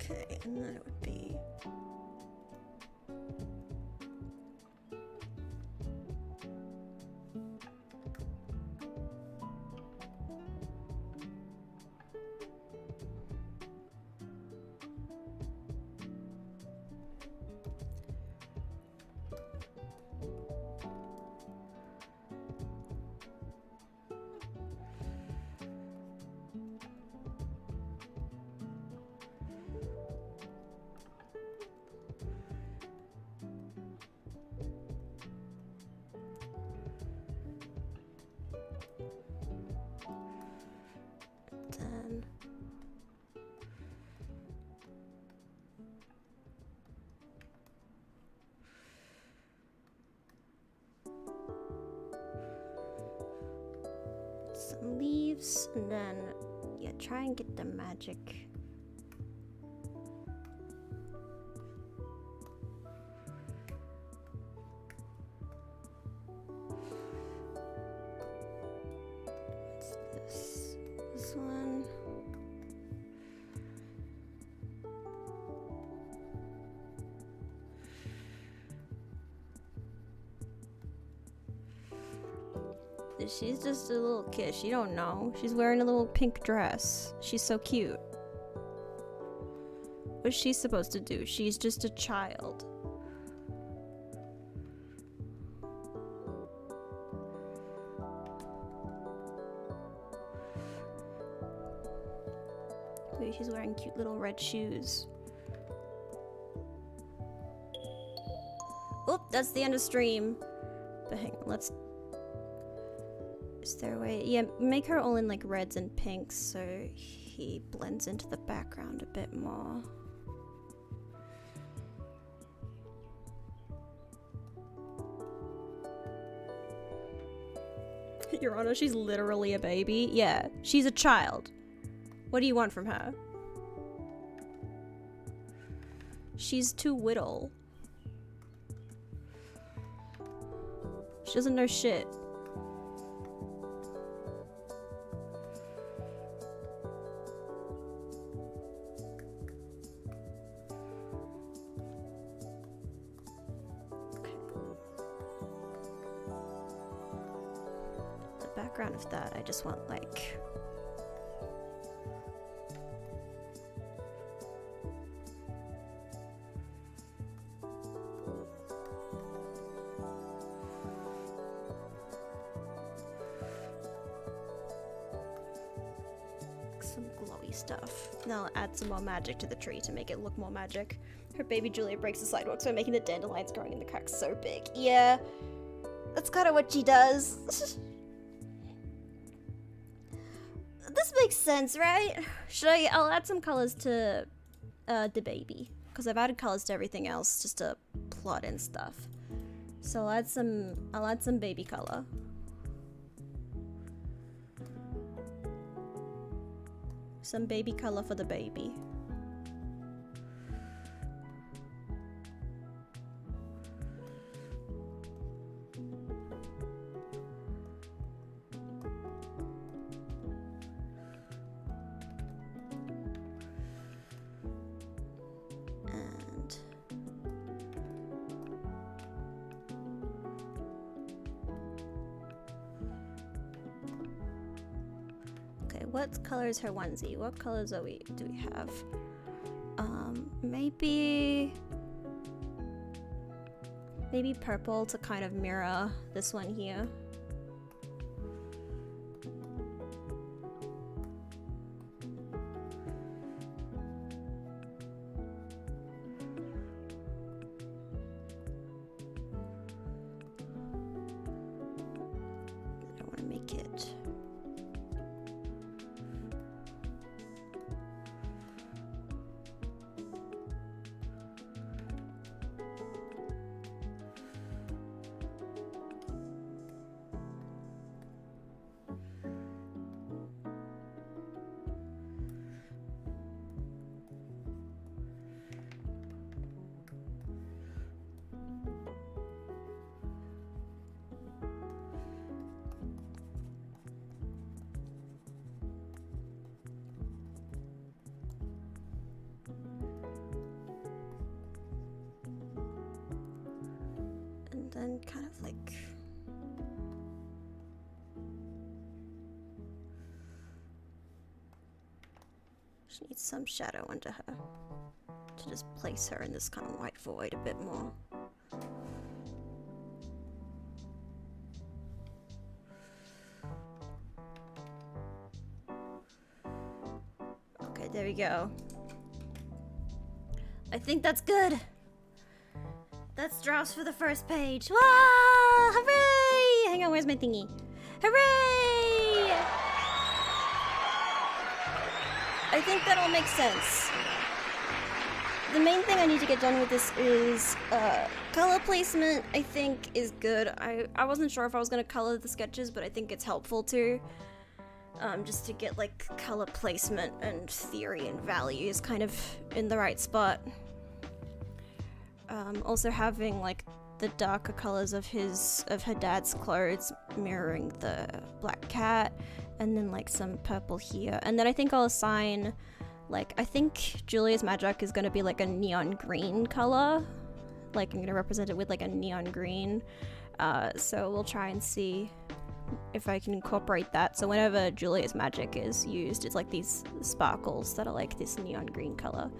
Okay, and then it would be then some leaves, and then yeah, try and get the magic. this one. She's just a little kid. She don't know. She's wearing a little pink dress. She's so cute. What's she supposed to do? She's just a child. Wait, she's wearing cute little red shoes. Oop, that's the end of stream. But hang on, let's... Is there a way? Yeah, make her all in like reds and pinks so he blends into the background a bit more. Your Honor, she's literally a baby. Yeah, she's a child. What do you want from her? She's too little. She doesn't know shit. Background of that, I just want like some glowy stuff. Now I'll add some more magic to the tree to make it look more magic. Her baby Julia breaks the sidewalks by making the dandelions growing in the cracks so big. Yeah, that's kind of what she does. This makes sense, right? I'll add some colors to the baby, because I've added colors to everything else just to plot in stuff. So I'll add some baby color. Some baby color for the baby. What color is her onesie? What colors do we have? Maybe purple to kind of mirror this one here. I don't want to make it. Then kind of like she needs some shadow under her to just place her in this kind of white void a bit more. Okay, there we go. I think that's good. That's drafts for the first page. Wow! Hooray! Hang on, where's my thingy? Hooray! I think that all makes sense. The main thing I need to get done with this is color placement. I think is good. I wasn't sure if I was gonna color the sketches, but I think it's helpful too. Just to get like color placement and theory and values kind of in the right spot. Also having like the darker colors of her dad's clothes mirroring the black cat, and then like some purple here. And then I think I'll assign, like, I think Julia's magic is gonna be like a neon green color. Like, I'm gonna represent it with like a neon green. So we'll try and see if I can incorporate that. So whenever Julia's magic is used, it's like these sparkles that are like this neon green color.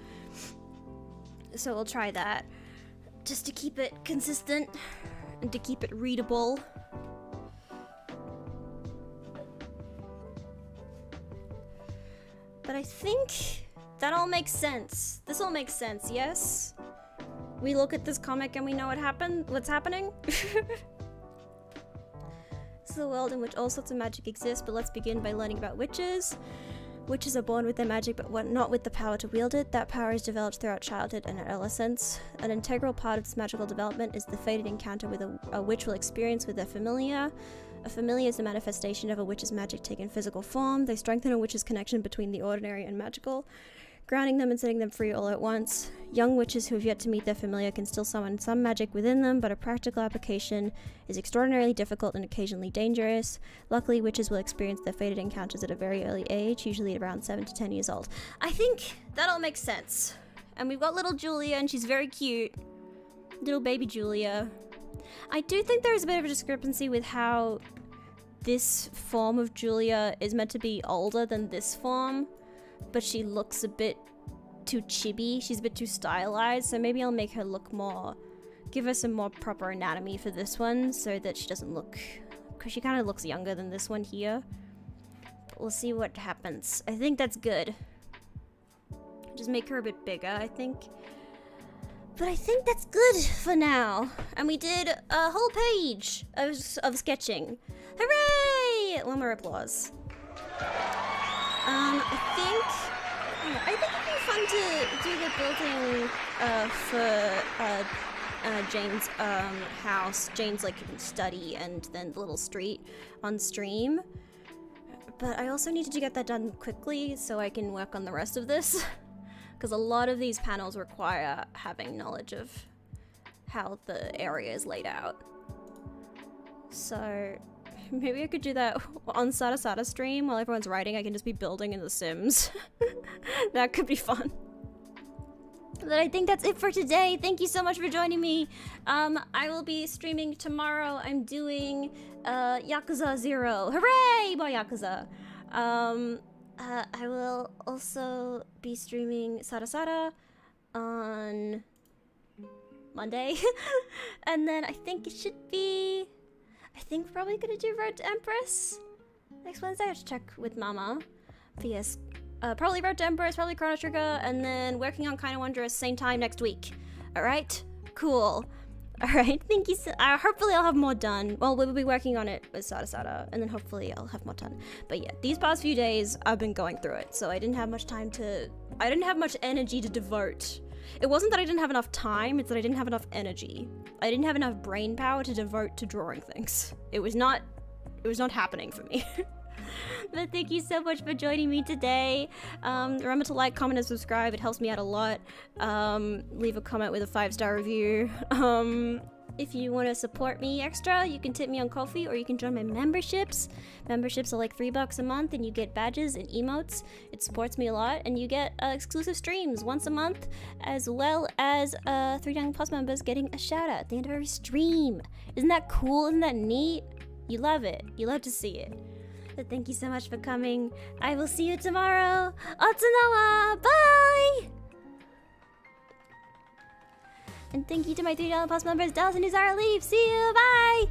So we'll try that just to keep it consistent and to keep it readable. But I think that all makes sense. This all makes sense, yes? We look at this comic and we know what's happening? This is a world in which all sorts of magic exists, but let's begin by learning about witches. Witches are born with their magic, but not with the power to wield it. That power is developed throughout childhood and adolescence. An integral part of this magical development is the fated encounter with a witch will experience with their familiar. A familiar is the manifestation of a witch's magic taken physical form. They strengthen a witch's connection between the ordinary and magical, grounding them and setting them free all at once. Young witches who have yet to meet their familiar can still summon some magic within them, but a practical application is extraordinarily difficult and occasionally dangerous. Luckily, witches will experience their fated encounters at a very early age, usually around 7 to 10 years old. I think that all makes sense. And we've got little Julia, and she's very cute. Little baby Julia. I do think there is a bit of a discrepancy with how this form of Julia is meant to be older than this form, but she looks a bit too chibi. She's a bit too stylized, so maybe I'll make her look more, give her some more proper anatomy for this one so that she doesn't look, because she kind of looks younger than this one here. But we'll see what happens. I think that's good. Just make her a bit bigger, I think. But I think that's good for now. And we did a whole page of sketching. Hooray! One more applause. I think it'd be fun to do the building for Jane's house, Jane's like study, and then the little street on stream. But I also need to get that done quickly so I can work on the rest of this, because a lot of these panels require having knowledge of how the area is laid out. So maybe I could do that on Sada stream while everyone's writing. I can just be building in The Sims. That could be fun. But I think that's it for today. Thank you so much for joining me. I will be streaming tomorrow. I'm doing Yakuza 0. Hooray! Boy, Yakuza. I will also be streaming Sada on Monday. And then I think it should be, I think we're probably gonna do Road to Empress next Wednesday. I have to check with Mama. But yes, probably Road to Empress, probably Chrono Trigger, and then working on Kinda Wondrous same time next week. Alright? Cool. Alright, thank you so hopefully I'll have more done. Well, we'll be working on it with Sada, and then hopefully I'll have more done. But yeah, these past few days I've been going through it, so I didn't have much time to, I didn't have much energy to devote. It wasn't that I didn't have enough time, it's that I didn't have enough energy. I didn't have enough brain power to devote to drawing things. It was not happening for me. But thank you so much for joining me today. Remember to like, comment, and subscribe. It helps me out a lot. Leave a comment with a 5-star review. If you want to support me extra, you can tip me on Ko-fi, or you can join my memberships. Memberships are like $3 a month, and you get badges and emotes. It supports me a lot, and you get exclusive streams once a month, as well as 3 Young Plus members getting a shout out at the end of every stream. Isn't that cool? Isn't that neat? You love it. You love to see it. But thank you so much for coming. I will see you tomorrow. Otsunawa! Bye! And thank you to my $3 Plus members, Dallas and Uzara Leaf. See you! Bye!